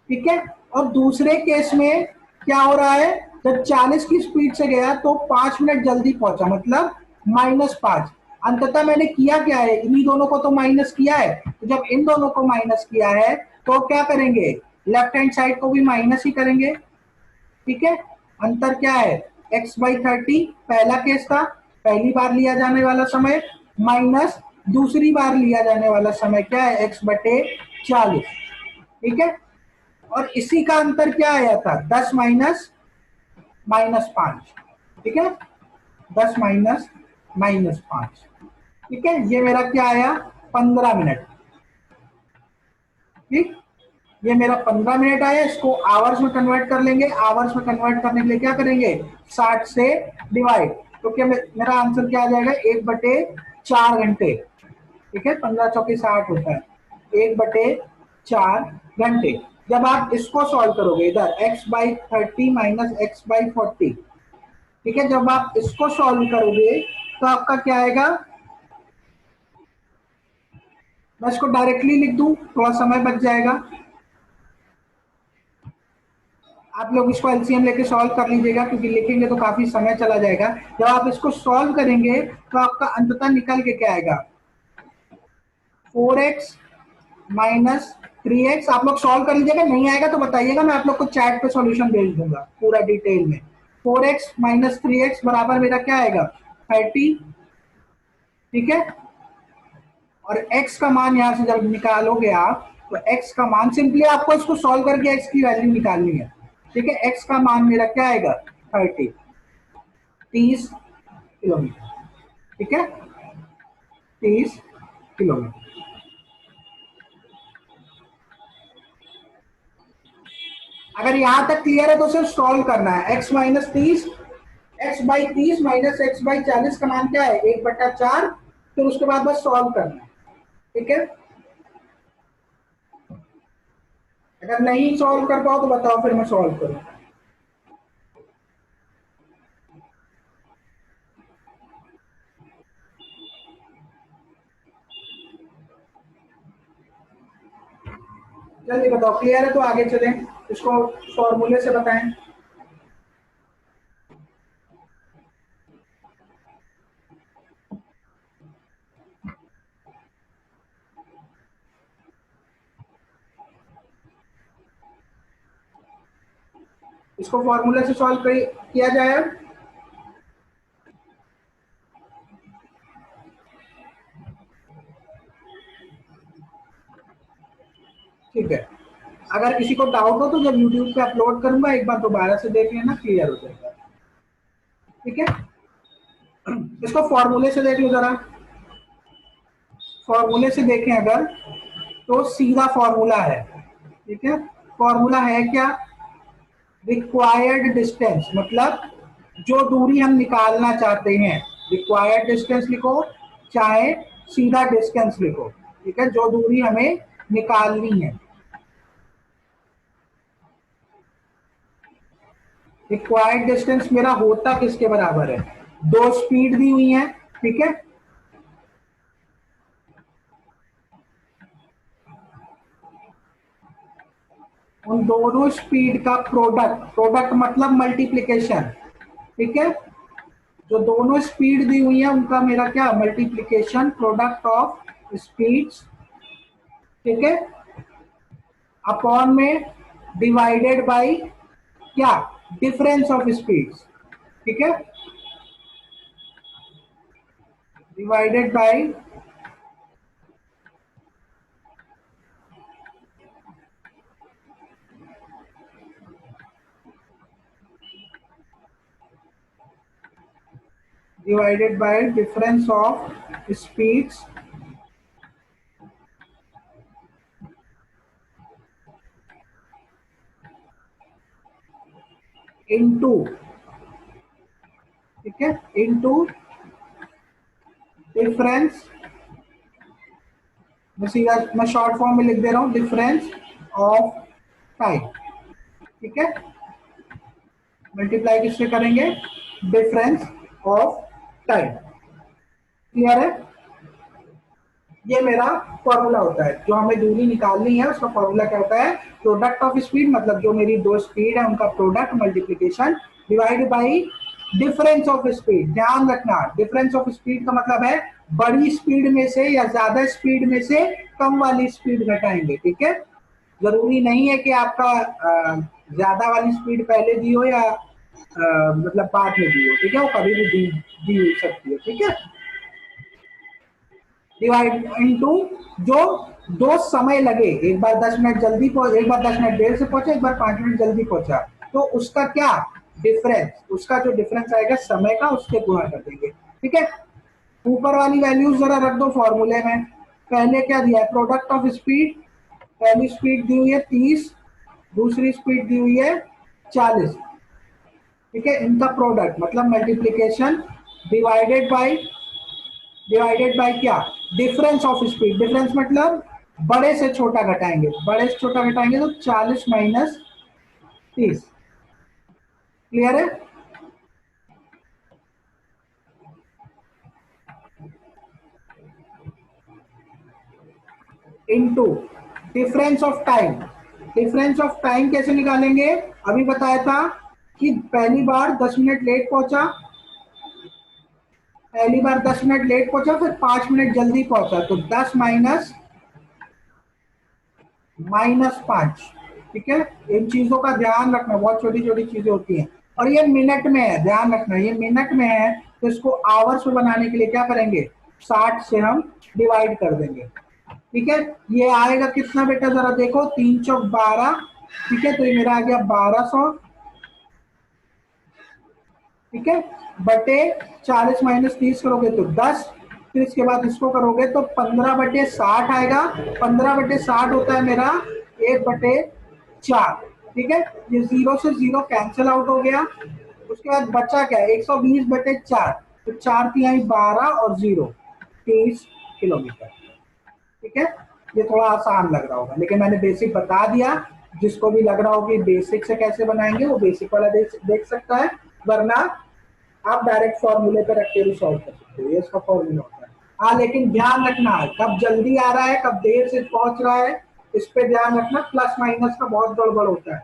Speaker 1: ठीक है, और दूसरे केस में क्या हो रहा है, जब 40 की स्पीड से गया तो 5 मिनट जल्दी पहुंचा, मतलब -5। अंततः मैंने किया क्या है, इन्हीं दोनों को तो माइनस किया है, तो जब इन दोनों को माइनस किया है तो क्या करेंगे, लेफ्ट हैंड साइड को भी माइनस ही करेंगे। ठीक है, अंतर क्या है, x/30 पहला केस था, पहली बार लिया जाने वाला समय, माइनस दूसरी बार लिया जाने वाला समय क्या है, x/40। ठीक है, और इसी का अंतर क्या आया था, 10 माइनस -5। ठीक है, 10 माइनस -5। ठीक है, ये मेरा क्या आया, 15 मिनट। ठीक, ये मेरा 15 मिनट आया, इसको आवर्स में कन्वर्ट कर लेंगे, आवर्स में कन्वर्ट करने के लिए क्या करेंगे, 60 से डिवाइड, तो क्या मेरा आंसर क्या आ जाएगा, 1/4 घंटे। ठीक है, 15 × 4 = 60 होता है, 1/4 घंटे। जब आप इसको सॉल्व करोगे, इधर x/30 माइनस x/40, ठीक है, जब आप इसको सॉल्व करोगे तो आपका क्या आएगा, मैं इसको डायरेक्टली लिख दूं, थोड़ा समय बच जाएगा, आप लोग इसको एलसीएम लेके सॉल्व कर लीजिएगा, क्योंकि लिखेंगे तो काफी समय चला जाएगा। जब आप इसको सॉल्व करेंगे तो आपका अंततः निकल के क्या आएगा, 4x माइनस 3x। आप लोग सॉल्व कर लीजिएगा, नहीं आएगा तो बताइएगा, मैं आप लोग को चैट पे सॉल्यूशन भेज दूंगा पूरा डिटेल में। 4x माइनस 3x बराबर मेरा क्या आएगा, 30। ठीक है, और x का मान यहां से जब निकालोगे आप, तो x का मान, सिंपली आपको इसको सॉल्व करके x की वैल्यू निकालनी है। ठीक है, x का मान मेरा क्या आएगा, 30 ठीक है, 30 किलोमीटर। अगर यहां तक क्लियर है तो सिर्फ सॉल्व करना है, x-30, x/30 माइनस x/40 का मान क्या है, 1/4, फिर उसके बाद बस सॉल्व करना है। ठीक है, अगर नहीं सॉल्व कर पाओ तो बताओ, फिर मैं सॉल्व करूँ। जल्दी बताओ, क्लियर है तो आगे चलें, इसको फॉर्मूले से बताएं। इसको फॉर्मूले से सॉल्व किया जाए। ठीक है, अगर किसी को डाउट हो तो जब यूट्यूब पे अपलोड करूंगा एक बार दोबारा से देख लेना, क्लियर हो जाएगा। ठीक है, इसको फॉर्मूले से देख लो जरा, फॉर्मूले से देखें अगर, तो सीधा फॉर्मूला है। ठीक है, फॉर्मूला है क्या, रिक्वायर्ड डिस्टेंस, मतलब जो दूरी हम निकालना चाहते हैं, रिक्वायर्ड डिस्टेंस लिखो, चाहे सीधा डिस्टेंस लिखो। ठीक है, जो दूरी हमें निकालनी है, रिक्वायर्ड डिस्टेंस मेरा होता किसके बराबर है, दो स्पीड दी हुई है। ठीक है, उन दोनों स्पीड का प्रोडक्ट, प्रोडक्ट मतलब मल्टीप्लीकेशन। ठीक है, जो दोनों स्पीड दी हुई है उनका मेरा क्या, मल्टीप्लीकेशन, प्रोडक्ट ऑफ स्पीड्स। ठीक है, अपॉन में डिवाइडेड बाय क्या, डिफरेंस ऑफ स्पीड, ठीक है, divided by difference of speeds into, ठीक है, इनटू डिफरेंस, मैं शॉर्ट फॉर्म में लिख दे रहा हूं, डिफरेंस ऑफ टाइम, ठीक है, मल्टीप्लाई किससे करेंगे, डिफरेंस ऑफ टाइम। क्लियर है, ये मेरा फॉर्मूला होता है, जो हमें दूरी निकालनी है उसका फॉर्मूला क्या होता है, प्रोडक्ट ऑफ स्पीड, मतलब जो मेरी दो स्पीड है उनका product multiplication divide by difference of speed. ध्यान रखना, डिफरेंस ऑफ स्पीड का मतलब है बड़ी स्पीड में से या ज्यादा स्पीड में से कम वाली स्पीड घटाएंगे, ठीक है, जरूरी नहीं है कि आपका ज्यादा वाली स्पीड पहले दी हो या मतलब बाद में दी हो, ठीक है, वो कभी भी दी सकती है, ठीक है, डिवाइड इनटू जो दो समय लगे, एक बार 10 मिनट जल्दी पहुंच, एक बार 10 मिनट देर से पहुंचा, एक बार 5 मिनट जल्दी पहुंचा, तो उसका क्या डिफरेंस, उसका जो डिफरेंस आएगा समय का, उसके गुणा कर देंगे, ठीक है। ऊपर वाली वैल्यूज जरा रख दो फॉर्मूले में। पहले क्या दिया है, प्रोडक्ट ऑफ स्पीड, पहली स्पीड दी हुई है 30, दूसरी स्पीड दी हुई है 40, ठीक है, इनका प्रोडक्ट मतलब मल्टीप्लीकेशन डिवाइडेड बाय क्या, डिफरेंस ऑफ स्पीड, डिफरेंस मतलब बड़े से छोटा घटाएंगे, बड़े से छोटा घटाएंगे तो 40 माइनस 30। क्लियर है, into difference of time. Difference of time कैसे निकालेंगे, अभी बताया था कि पहली बार 10 मिनट लेट पहुंचा, पहली बार 10 मिनट लेट पहुंचा, फिर 5 मिनट जल्दी पहुंचा, तो 10 माइनस -5, ठीक है, इन चीजों का ध्यान रखना, बहुत छोटी छोटी चीजें होती हैं, और ये मिनट में है, ध्यान रखना ये मिनट में है, तो इसको आवर्स में बनाने के लिए क्या करेंगे, 60 से हम डिवाइड कर देंगे, ठीक है, ये आएगा कितना बेटा, जरा देखो, 3 चौक 12, ठीक है, तो ये मेरा आ गया 1200, ठीक है, बटे 40 माइनस 30 करोगे तो 10, फिर इसके बाद इसको करोगे तो 15/60 आएगा, 15/60 होता है मेरा 1/4, ठीक है, ये जीरो से जीरो कैंसिल आउट हो गया, उसके बाद बचा क्या, 120/4, तो 4×3 = 12 और 0 30 किलोमीटर, ठीक है, ये थोड़ा आसान लग रहा होगा, लेकिन मैंने बेसिक बता दिया, जिसको भी लग रहा हो कि बेसिक से कैसे बनाएंगे वो बेसिक वाला देख सकता है, वरना आप डायरेक्ट फॉर्मूले पे रख के भी सॉल्व कर सकते हो, ये इसका फॉर्मूला होता है। हाँ, लेकिन ध्यान रखना कब जल्दी आ रहा है कब देर से पहुंच रहा है, इस पे ध्यान रखना, प्लस माइनस का बहुत गड़बड़ होता है,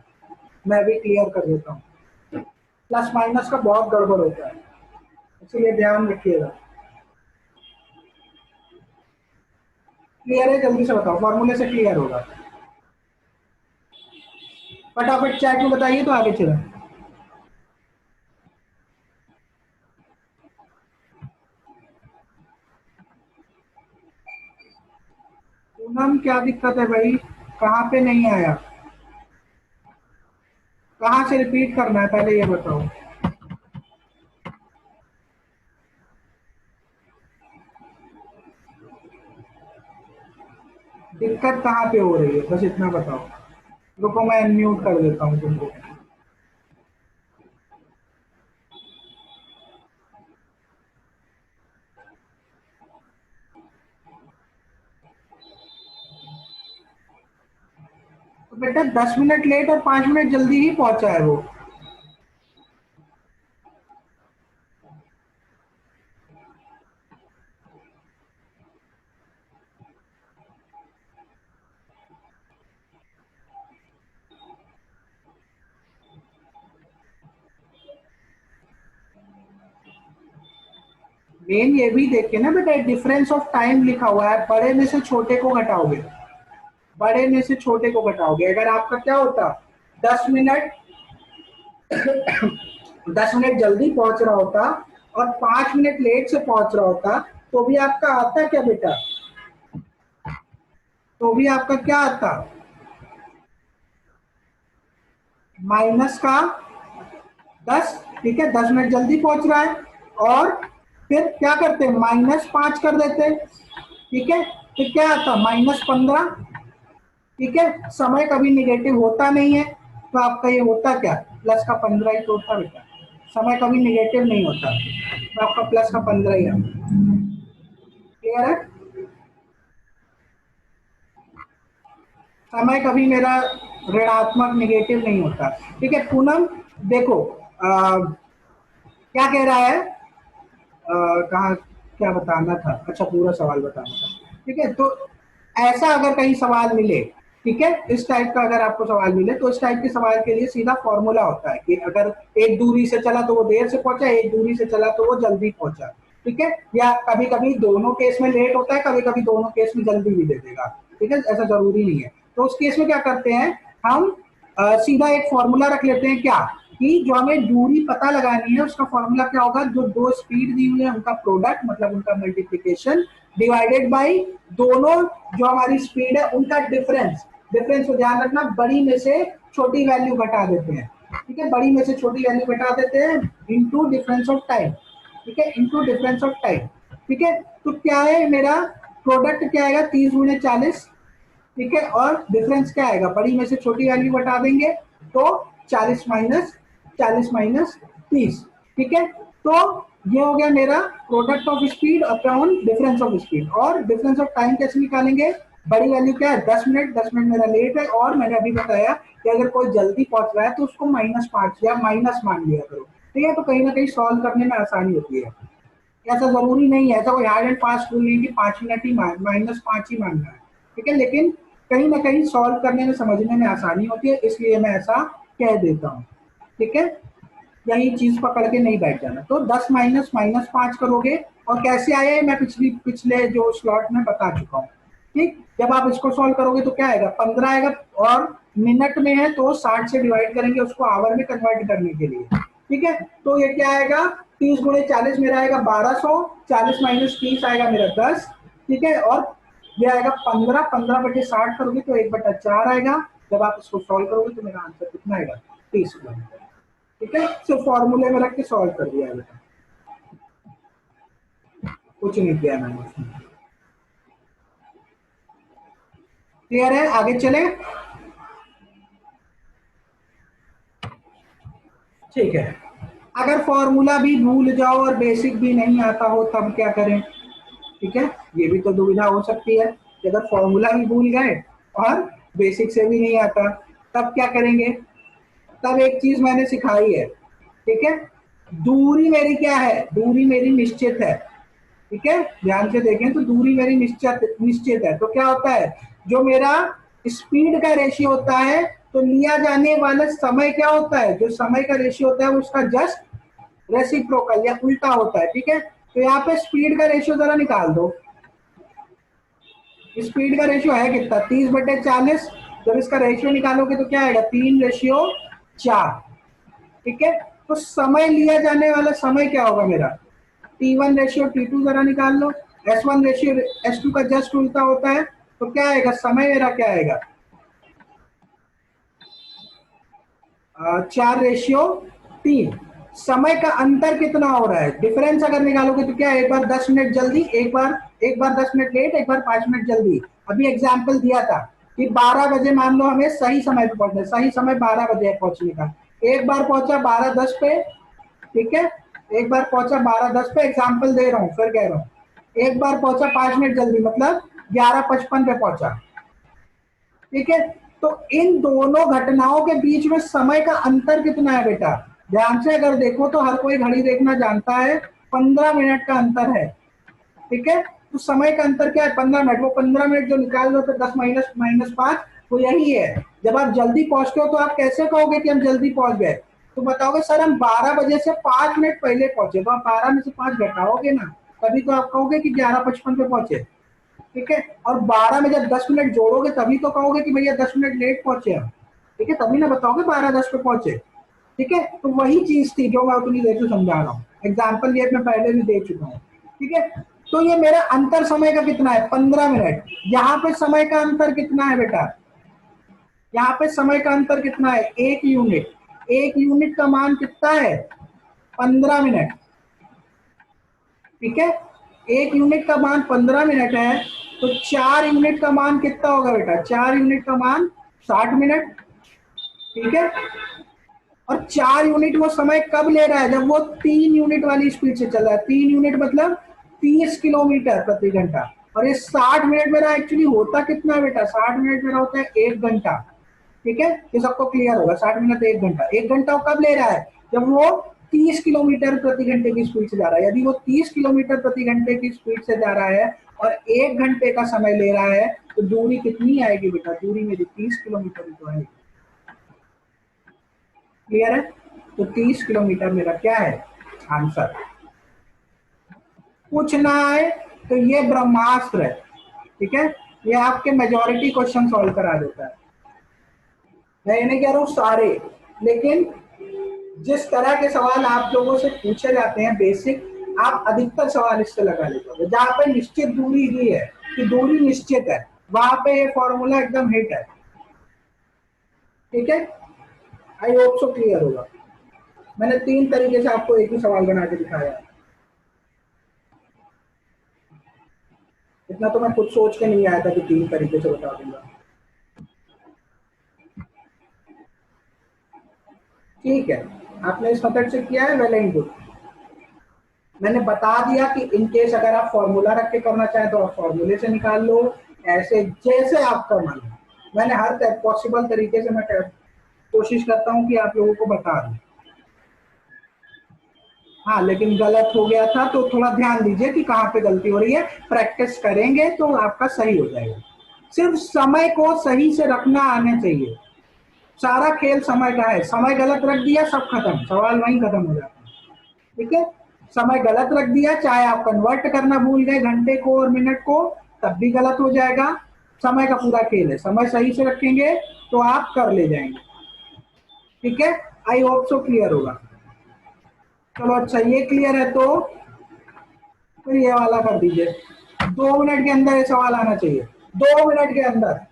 Speaker 1: मैं भी क्लियर कर देता हूँ, प्लस माइनस का बहुत गड़बड़ होता है, इसीलिए ध्यान रखिएगा। क्लियर है, जल्दी से बताओ, फॉर्मूले से क्लियर होगा, फटाफट चैट में बताइए तो आगे चलें। पूनम क्या दिक्कत है भाई, कहाँ पे नहीं आया, कहाँ से रिपीट करना है पहले ये बताओ। दिक्कत कहाँ पे हो रही है, बस इतना बताओ, रुको मैं अनम्यूट कर देता हूँ तुमको। तो बेटा 10 मिनट लेट और 5 मिनट जल्दी ही पहुंचा है वो। मेन ये भी देखिए ना बेटा, डिफरेंस ऑफ टाइम लिखा हुआ है, बड़े में से छोटे को घटाओगे, बड़े में से छोटे को घटाओगे, अगर आपका क्या होता 10 मिनट 10 मिनट जल्दी पहुंच रहा होता और 5 मिनट लेट से पहुंच रहा होता, तो भी आपका आता क्या बेटा? तो भी आपका क्या आता? -10। ठीक है, 10 मिनट जल्दी पहुंच रहा है, और फिर क्या करते हैं, -5 कर देते हैं। ठीक है, तो क्या आता? -15। ठीक है, समय कभी निगेटिव होता नहीं है, तो आपका ये होता क्या, प्लस का 15 ही तो होता बेटा। समय कभी निगेटिव नहीं होता, तो आपका प्लस का 15 ही आता। क्लियर है? समय कभी मेरा ऋणात्मक निगेटिव नहीं होता। ठीक है पूनम, देखो क्या कह रहा है, कहाँ, क्या बताना था, अच्छा पूरा सवाल बताना था। ठीक है, तो ऐसा अगर कहीं सवाल मिले, ठीक है, इस टाइप का अगर आपको सवाल मिले, तो इस टाइप के सवाल के लिए सीधा फॉर्मूला होता है कि अगर एक दूरी से चला तो वो देर से पहुंचा, एक दूरी से चला तो वो जल्दी पहुंचा। ठीक है, या कभी कभी दोनों केस में लेट होता है, कभी कभी दोनों केस में जल्दी भी दे देगा। ठीक है, ऐसा जरूरी नहीं है। तो उस केस में क्या करते हैं हम, सीधा एक फॉर्मूला रख लेते हैं, क्या कि जो हमें दूरी पता लगानी है उसका फॉर्मूला क्या होगा, जो दो स्पीड दी हुई है उनका प्रोडक्ट, मतलब उनका मल्टीप्लिकेशन, डिवाइडेड बाई दोनों जो हमारी स्पीड है उनका डिफरेंस। डिफरेंस को ध्यान रखना, बड़ी में से छोटी वैल्यू घटा देते हैं। ठीक है, बड़ी में से छोटी वैल्यू घटा देते हैं, इनटू डिफरेंस ऑफ टाइम। ठीक है, इनटू डिफरेंस ऑफ टाइम। ठीक है, तो क्या है मेरा प्रोडक्ट, क्या आएगा, 30 × 40। ठीक है, और डिफरेंस क्या आएगा, बड़ी में से छोटी वैल्यू बता देंगे, तो 40 - 30। ठीक है, तो ये हो गया मेरा product of speed upon difference of speed. और डिफरेंस ऑफ टाइम कैसे निकालेंगे, बड़ी वैल्यू क्या है, 10 मिनट, 10 मिनट मेरा लेट है, और मैंने अभी बताया कि अगर कोई जल्दी पहुंच रहा है तो उसको -5 या माइनस मान लिया करो। ठीक है, तो कहीं ना कहीं सॉल्व करने में आसानी होती है। ऐसा जरूरी नहीं है, ऐसा कोई हार्ड एंड फास्ट रूल नहीं कि 5 मिनट ही -5 ही मानना है। ठीक है, लेकिन कहीं ना कहीं सॉल्व करने में, समझने में आसानी होती है, इसलिए मैं ऐसा कह देता हूँ। ठीक है, यही चीज पकड़ के नहीं बैठ जाना। तो 10 माइनस -5 करोगे, और कैसे आया है मैं पिछले जो स्लॉट में बता चुका हूँ। ठीक, जब आप इसको सॉल्व करोगे तो क्या आएगा, 15 आएगा, और मिनट में है तो 60 से डिवाइड करेंगे उसको आवर में कन्वर्ट करने के लिए। ठीक है, तो ये क्या आएगा, 30 × 40 मेरा आएगा 1200, 40 - 30 आएगा मेरा 10। ठीक है, और ये आएगा 15, 15/60 करोगे तो 1/4 आएगा। जब आप इसको सॉल्व करोगे तो मेरा आंसर कितना आएगा, 30 किलोमीटर। ठीक है, सिर्फ फॉर्मूले में रख के सॉल्व कर दिया बेटा, कुछ नहीं किया मैंने उसमें। क्लियर है, आगे चले। ठीक है, अगर फॉर्मूला भी भूल जाओ और बेसिक भी नहीं आता हो तब क्या करें? ठीक है, ये भी तो दुविधा हो सकती है कि अगर फॉर्मूला भी भूल गए और बेसिक से भी नहीं आता, तब क्या करेंगे? तब एक चीज मैंने सिखाई है। ठीक है, दूरी मेरी क्या है, दूरी मेरी निश्चित है। ठीक है, ध्यान से देखें तो दूरी मेरी निश्चित निश्चित है, तो क्या होता है, जो मेरा स्पीड का रेशियो होता है, तो लिया जाने वाला समय क्या होता है, जो समय का रेशियो होता है वो उसका जस्ट रेसिप्रोकल या उल्टा होता है। ठीक है, तो यहाँ पे स्पीड का रेशियो जरा निकाल दो। स्पीड का रेशियो है कितना, 30/40। जब इसका रेशियो निकालोगे तो क्या आएगा, 3:4। ठीक है, तो समय लिया जाने वाला समय क्या होगा मेरा, T1:T2 जरा निकाल लो। S1:S2 का जस्ट उल्टा होता है, तो क्या आएगा, समय मेरा क्या आएगा, 4:3। समय का अंतर कितना हो रहा है, डिफरेंस अगर निकालोगे तो क्या है, एक बार 10 मिनट जल्दी, एक बार 10 मिनट लेट, एक बार 5 मिनट जल्दी। अभी एग्जाम्पल दिया था कि 12 बजे मान लो हमें सही समय पे पहुंचना है, सही समय 12 बजे है पहुंचने का। एक बार पहुंचा 12:10 पे। ठीक है, एक बार पहुंचा 12:10 पे, एग्जाम्पल दे रहा हूँ, फिर कह रहा हूँ। एक बार पहुंचा 5 मिनट जल्दी, मतलब 11:55 पे पहुंचा। ठीक है, तो इन दोनों घटनाओं के बीच में समय का अंतर कितना है बेटा, ध्यान से अगर देखो तो हर कोई घड़ी देखना जानता है, 15 मिनट का अंतर है। ठीक है, तो समय का अंतर क्या है, 15 मिनट। वो 15 मिनट जो निकाल लो तो 10 -5, वो यही है। जब आप जल्दी पहुंचते हो तो आप कैसे कहोगे कि हम जल्दी पहुंच गए, तो बताओगे सर हम 12 बजे से 5 मिनट पहले पहुंचे, तो आप 12 में से 5 घटाओगे ना, तभी तो आप कहोगे कि 11:55 पे पहुंचे। ठीक है, और 12 में जब 10 मिनट जोड़ोगे तभी तो कहोगे कि भैया 10 मिनट लेट पहुंचे हम। ठीक है, तभी ना बताओगे 12:10 पे पहुंचे। ठीक है, तो वही चीज थी जो मैं उतनी देर से समझा रहा हूँ। एग्जाम्पल ये मैं पहले भी दे चुका हूँ। ठीक है, तो ये मेरा अंतर समय का कितना है, 15 मिनट। यहाँ पे समय का अंतर कितना है बेटा, यहाँ पे समय का अंतर कितना है, 1 यूनिट। 1 यूनिट का मान कितना है, 15 मिनट। ठीक है, 1 यूनिट का मान 15 मिनट है, तो 4 यूनिट का मान कितना होगा बेटा, 4 यूनिट का मान 60 मिनट। ठीक है, और 4 यूनिट वो समय कब ले रहा है, जब वो 3 यूनिट वाली स्पीड से चल रहा है। 3 यूनिट मतलब 30 किलोमीटर प्रति घंटा। और ये 60 मिनट मेरा एक्चुअली होता कितना है बेटा, 60 मिनट मेरा होता है 1 घंटा। ठीक है, ये सबको क्लियर होगा, 60 मिनट 1 घंटा। 1 घंटा वो कब ले रहा है, जब वो 30 किलोमीटर प्रति घंटे की स्पीड से जा रहा है। यदि वो 30 किलोमीटर प्रति घंटे की स्पीड से जा रहा है और 1 घंटे का समय ले रहा है, तो दूरी कितनी आएगी बेटा, दूरी मेरी 30 किलोमीटर ही तो आएगी। क्लियर है, तो 30 किलोमीटर मेरा क्या है आंसर। पूछना है तो ये ब्रह्मास्त्र है। ठीक है, ये आपके मेजोरिटी क्वेश्चन सॉल्व करा देता है। मैं ये नहीं कह रहा हूँ सारे, लेकिन जिस तरह के सवाल आप लोगों से पूछे जाते हैं बेसिक, आप अधिकतर सवाल इससे लगा लेते हो। जहाँ पे निश्चित दूरी दी है कि दूरी निश्चित है, वहां पे ये फॉर्मूला एकदम हिट है। ठीक है, आई होप सो क्लियर होगा। मैंने 3 तरीके से आपको एक ही सवाल बना के दिखाया है। इतना तो मैं खुद सोच के नहीं आया था कि 3 तरीके से बता दूंगा। ठीक है, आपने इस मेथड से किया है, वेल एंड गुड। मैंने बता दिया कि इन केस अगर आप फॉर्मूला रख के करना चाहें तो आप फॉर्मूले से निकाल लो, ऐसे जैसे आपका मन हो। मैंने हर पॉसिबल तरीके से मैं कोशिश करता हूं कि आप लोगों को बता दूं। हाँ, लेकिन गलत हो गया था तो थोड़ा ध्यान दीजिए कि कहाँ पे गलती हो रही है। प्रैक्टिस करेंगे तो आपका सही हो जाएगा। सिर्फ समय को सही से रखना आने चाहिए। सारा खेल समय का है। समय गलत रख दिया, सब खत्म, सवाल वहीं खत्म हो जाता है। ठीक है, समय गलत रख दिया, चाहे आप कन्वर्ट करना भूल गए घंटे को और मिनट को, तब भी गलत हो जाएगा। समय का पूरा खेल है, समय सही से रखेंगे तो आप कर ले जाएंगे। ठीक है, आई होप सो क्लियर होगा। चलो अच्छा, ये क्लियर है तो फिर ये वाला कर दीजिए। 2 मिनट के अंदर ये सवाल आना चाहिए, 2 मिनट के अंदर।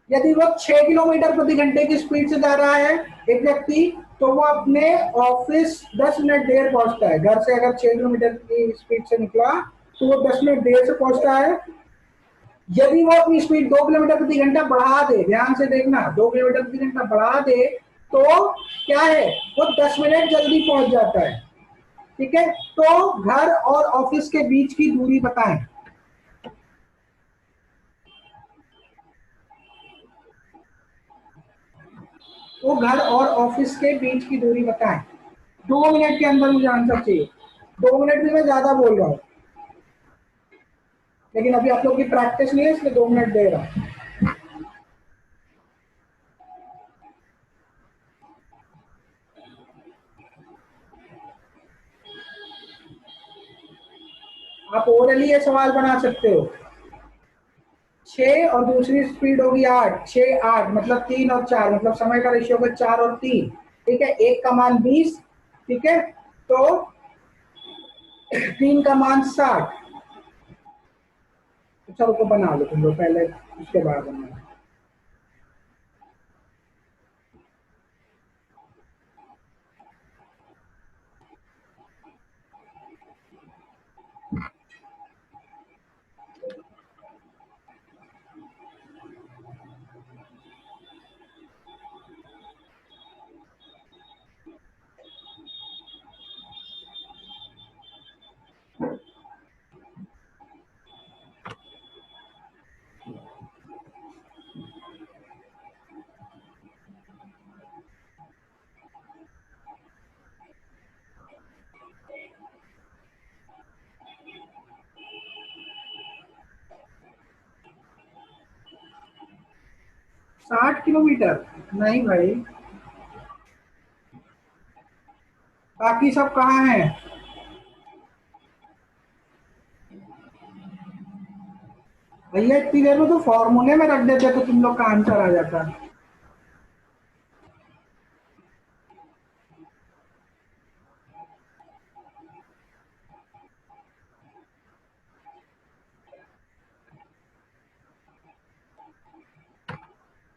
Speaker 1: यदि वो 6 किलोमीटर प्रति घंटे की स्पीड से जा रहा है एक व्यक्ति, तो वो अपने ऑफिस 10 मिनट देर पहुंचता है। घर से अगर 6 किलोमीटर की स्पीड से निकला तो वो 10 मिनट देर से पहुंचता है। यदि वो अपनी स्पीड 2 किलोमीटर प्रति घंटा बढ़ा दे, ध्यान से देखना, 2 किलोमीटर प्रति घंटा बढ़ा दे तो क्या है, वो 10 मिनट जल्दी पहुंच जाता है। ठीक है, तो घर और ऑफिस के बीच की दूरी बताएं। तो घर और ऑफिस के बीच की दूरी बताएं। 2 मिनट के अंदर मुझे आंसर चाहिए। 2 मिनट भी मैं ज्यादा बोल रहा हूँ, लेकिन अभी आप लोग की प्रैक्टिस नहीं है इसलिए 2 मिनट दे रहा हूँ। आप ओरली ये सवाल बना सकते हो। 6 और दूसरी स्पीड होगी 8, 6 8 मतलब 3 और 4, मतलब समय का रेशियो होगा 4 और 3। ठीक है, एक का मान 20। ठीक है, तो 3 का मान 60। चलो तो बना लो तुम लोग पहले, उसके बाद बनना। साठ किलोमीटर नहीं भाई, बाकी सब कहाँ है। भैया इतनी देर में तो फॉर्मूले में रख देते तो तुम लोग का आंसर आ जाता।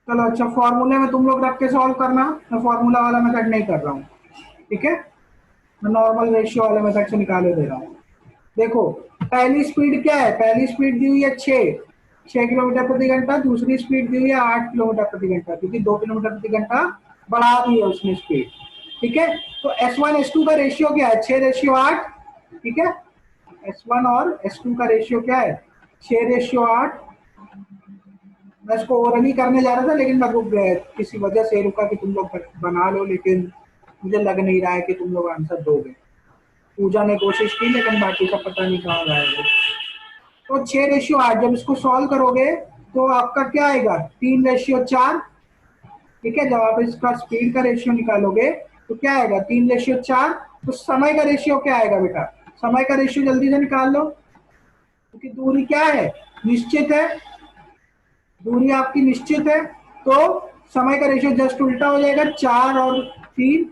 Speaker 1: चलो अच्छा, फॉर्मूले में तुम लोग रख के सॉल्व करना, मैं फॉर्मूला वाला मेथड नहीं कर रहा हूँ, ठीक है। मैं नॉर्मल रेशियो वाले मेथड से निकाले दे रहा हूँ। देखो पहली स्पीड क्या है, पहली स्पीड दी हुई है 6 किलोमीटर प्रति घंटा, दूसरी स्पीड दी हुई है 8 किलोमीटर प्रति घंटा, क्योंकि 2 किलोमीटर प्रति घंटा बढ़ा दी है उसने स्पीड, ठीक है। तो S1 S2 का रेशियो क्या है, 6:8, ठीक है। S1 और S2 का रेशियो क्या है, 6:8। मैं इसको ओरली करने जा रहा था लेकिन मैं रुक गया, किसी वजह से रुका कि तुम लोग बना लो, लेकिन मुझे लग नहीं रहा है कि तुम लोग आंसर दोगे। पूजा ने कोशिश की लेकिन बाकी का पता नहीं कहाँ गया वो। तो 6:8, जब इसको सॉल्व करोगे तो आपका क्या आएगा, 3:4, ठीक है। जब आप इसका स्पीड का रेशियो निकालोगे तो क्या आएगा, 3:4। तो समय का रेशियो क्या आएगा बेटा, समय का रेशियो जल्दी से निकाल लो, क्योंकि दूरी क्या है, निश्चित है, दूरी आपकी निश्चित है, तो समय का रेशियो जस्ट उल्टा हो जाएगा, 4 और 3,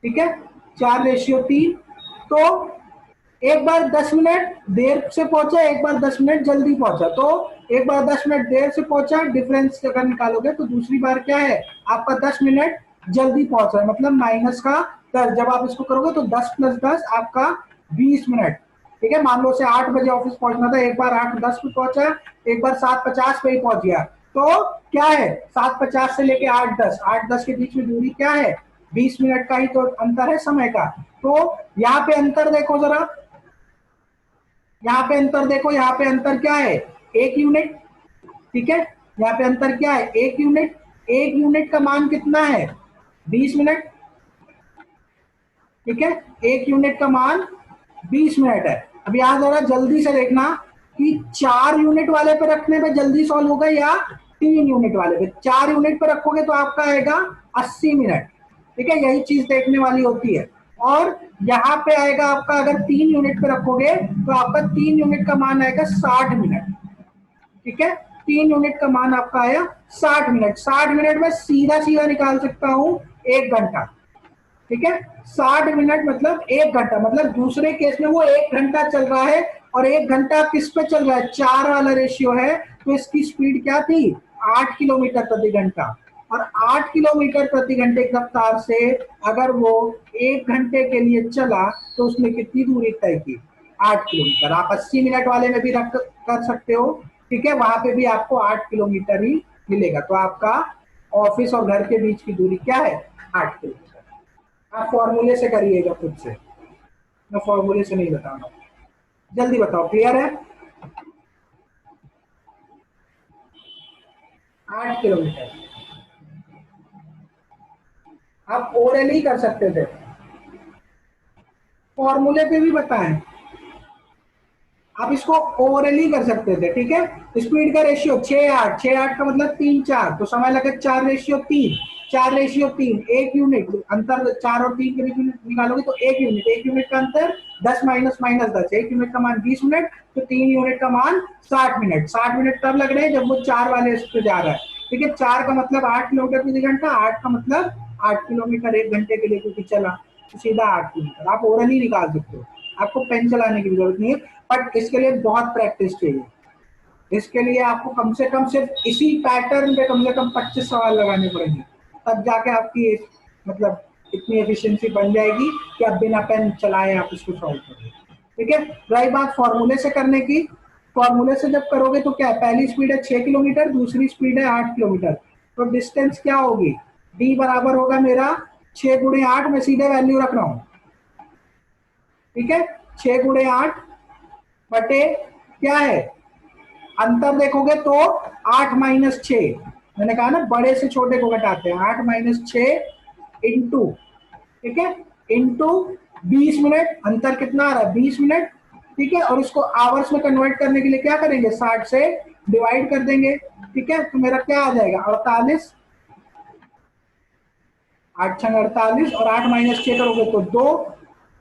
Speaker 1: ठीक है। 4:3। तो एक बार 10 मिनट देर से पहुंचा, एक बार 10 मिनट जल्दी पहुंचा, तो एक बार 10 मिनट देर से पहुंचा, डिफरेंस अगर निकालोगे तो दूसरी बार क्या है, आपका 10 मिनट जल्दी पहुंचा है, मतलब माइनस का 10। जब आप इसको करोगे तो 10 + 10 आपका 20 मिनट, ठीक है। मान लो से 8 बजे ऑफिस पहुंचना था, एक बार 8:10 पे पहुंचा, एक बार 7:50 पे ही पहुंच गया, तो क्या है, 7:50 से लेके 8:10, 8:10 के बीच में दूरी क्या है, 20 मिनट का ही तो अंतर है समय का। तो यहाँ पे अंतर देखो जरा, यहाँ पे अंतर देखो, यहाँ पे अंतर क्या है, 1 यूनिट, ठीक है। यहाँ पे अंतर क्या है, 1 यूनिट। 1 यूनिट का मान कितना है, 20 मिनट, ठीक है। 1 यूनिट का मान 20 मिनट है। अब याद जरा जल्दी से देखना कि 4 यूनिट वाले पे रखने पे जल्दी सॉल्व होगा या 3 यूनिट वाले पे। 4 यूनिट पे रखोगे तो आपका आएगा 80 मिनट, ठीक है। यही चीज देखने वाली होती है। और यहाँ पे आएगा आपका, अगर 3 यूनिट पे रखोगे तो आपका 3 यूनिट का मान आएगा 60 मिनट, ठीक है। 3 यूनिट का मान आपका आया 60 मिनट। 60 मिनट में सीधा सीधा निकाल सकता हूं 1 घंटा, ठीक है। 60 मिनट मतलब 1 घंटा, मतलब दूसरे केस में वो 1 घंटा चल रहा है, और 1 घंटा किस पे चल रहा है, 4 वाला रेशियो है, तो इसकी स्पीड क्या थी, 8 किलोमीटर प्रति घंटा। और 8 किलोमीटर प्रति घंटे की रफ्तार से अगर वो 1 घंटे के लिए चला तो उसने कितनी दूरी तय की, 8 किलोमीटर। आप 80 मिनट वाले में भी रख कर सकते हो, ठीक है, वहां पे भी आपको 8 किलोमीटर ही मिलेगा। तो आपका ऑफिस और घर के बीच की दूरी क्या है, 8 किलोमीटर। आप फॉर्मूले से करिएगा खुद से, मैं फॉर्मूले से नहीं बताऊंगा। जल्दी बताओ, क्लियर है, 8 किलोमीटर। आप ओरली कर सकते थे, फॉर्मूले पे भी बताएं, आप इसको ओवरली कर सकते थे, ठीक है। स्पीड का रेशियो 6:8, 6:8 का मतलब 3:4, तो समय लगे 4:3, 4:3, 1 यूनिट अंतर, 4 और 3 के बीच में निकालोगे तो 1 यूनिट, 1 यूनिट का अंतर 10 माइनस माइनस 10, 1 यूनिट का मान 20 मिनट, तो 3 यूनिट का मान 60 मिनट। 60 मिनट तब लग रहे हैं जब वो 4 वाले इस पे जा रहा है, ठीक है। 4 का मतलब 8 किलोमीटर प्रति घंटा, 8 का मतलब 8 किलोमीटर 1 घंटे के लिए क्योंकि चला, तो सीधा 8 किलोमीटर। आप ओरली निकाल सकते हो, आपको पेन चलाने की जरूरत नहीं है, बट इसके लिए बहुत प्रैक्टिस चाहिए। इसके लिए आपको कम से कम सिर्फ इसी पैटर्न पे कम से कम 25 सवाल लगाने पड़ेंगे, तब जाके आपकी मतलब इतनी एफिशिएंसी बन जाएगी कि आप बिना पेन चलाए आप इसको सॉल्व करोगे, ठीक है। रही बात फॉर्मूले से करने की, फॉर्मूले से जब करोगे तो क्या है, पहली स्पीड है 6 किलोमीटर, दूसरी स्पीड है 8 किलोमीटर, तो डिस्टेंस क्या होगी, डी बराबर होगा मेरा 6 × 8, में सीधे वैल्यू रख रहा हूं, ठीक है। 6 × 8 बटे क्या है, अंतर देखोगे तो 8 - 6, मैंने कहा ना बड़े से छोटे को घटाते हैं, 8 - 6 इंटू, ठीक है, इंटू 20 मिनट, अंतर कितना आ रहा है, 20 मिनट, ठीक है। और इसको आवर्स में कन्वर्ट करने के लिए क्या करेंगे, 60 से डिवाइड कर देंगे, ठीक है। तो मेरा क्या आ जाएगा, 48, 8×6 = 48, और 8 - 6 करोगे तो 2,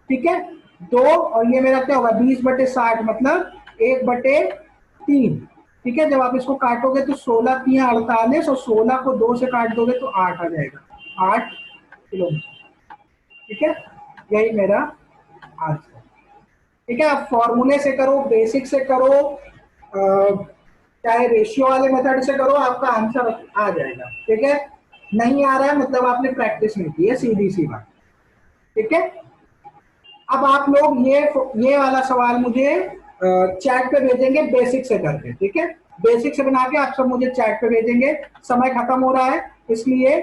Speaker 1: ठीक है, 2, और ये मेरा क्या होगा, 20/60, मतलब 1/3, ठीक है। जब आप इसको काटोगे तो 16×3 = 48, और 16 को 2 से काट दोगे तो 8 आ जाएगा, 8 किलोमीटर, ठीक है। यही मेरा आंसर, ठीक है। आप फॉर्मूले से करो, बेसिक से करो, चाहे रेशियो वाले मेथड से करो, आपका आंसर आ जाएगा। ठीक है, नहीं आ रहा है मतलब आपने प्रैक्टिस नहीं की है, सीधी सी बात। ठीक है, अब आप लोग ये वाला सवाल मुझे चैट पे भेजेंगे बेसिक से करके। ठीक है, बेसिक से बना के आप सब मुझे चैट पे भेजेंगे। समय खत्म हो रहा है इसलिए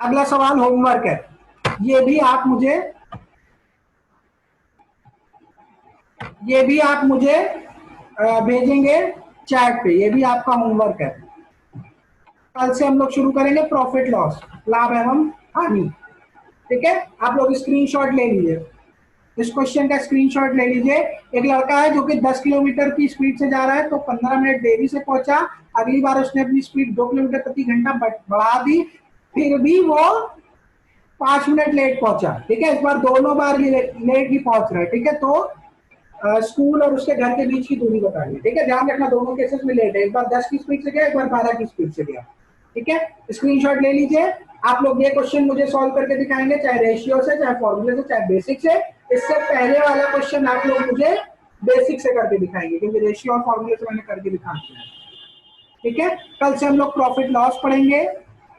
Speaker 1: अगला सवाल होमवर्क है, ये भी आप मुझे भेजेंगे चैट पे, ये भी आपका होमवर्क है। कल से हम लोग शुरू करेंगे प्रॉफिट लॉस, लाभ एवं हानि। ठीक है, आप लोग स्क्रीनशॉट ले लीजिए, इस क्वेश्चन का स्क्रीनशॉट ले लीजिए। एक लड़का है जो कि 10 किलोमीटर की स्पीड से जा रहा है, तो 15 मिनट देरी से पहुंचा। अगली बार उसने अपनी स्पीड 2 किलोमीटर प्रति घंटा बढ़ा दी, फिर भी वो 5 मिनट लेट पहुंचा। ठीक है, इस बार दोनों बार लेट ही पहुंच रहा है। ठीक है, तो स्कूल और उसके घर के बीच की दूरी बताइए। ठीक है, ध्यान रखना दोनों केसेस में लेट है, एक बार 10 की स्पीड से गया, एक बार 12 की स्पीड से गया। ठीक है, स्क्रीनशॉट ले लीजिए। आप लोग ये क्वेश्चन मुझे सॉल्व करके दिखाएंगे, चाहे रेशियो से, चाहे फॉर्मूले से, चाहे बेसिक से। इससे पहले वाला क्वेश्चन आप लोग मुझे बेसिक से करके दिखाएंगे, क्योंकि रेशियो और फॉर्मूले से मैंने करके दिखा दिया है। ठीक है, कल से हम लोग प्रॉफिट लॉस पढ़ेंगे।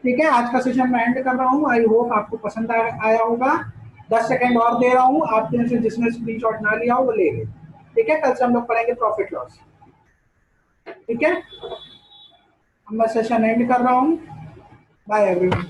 Speaker 1: ठीक है, आज का सेशन मैं एंड कर रहा हूँ। आई होप आपको पसंद आया होगा। 10 सेकंड और दे रहा हूँ, आपके में से जिसने स्क्रीनशॉट ना लिया हो वो ले ले। ठीक है, कल से हम लोग पढ़ेंगे प्रॉफिट लॉस। ठीक है, मैं सेशन एंड कर रहा हूँ। Bye everyone.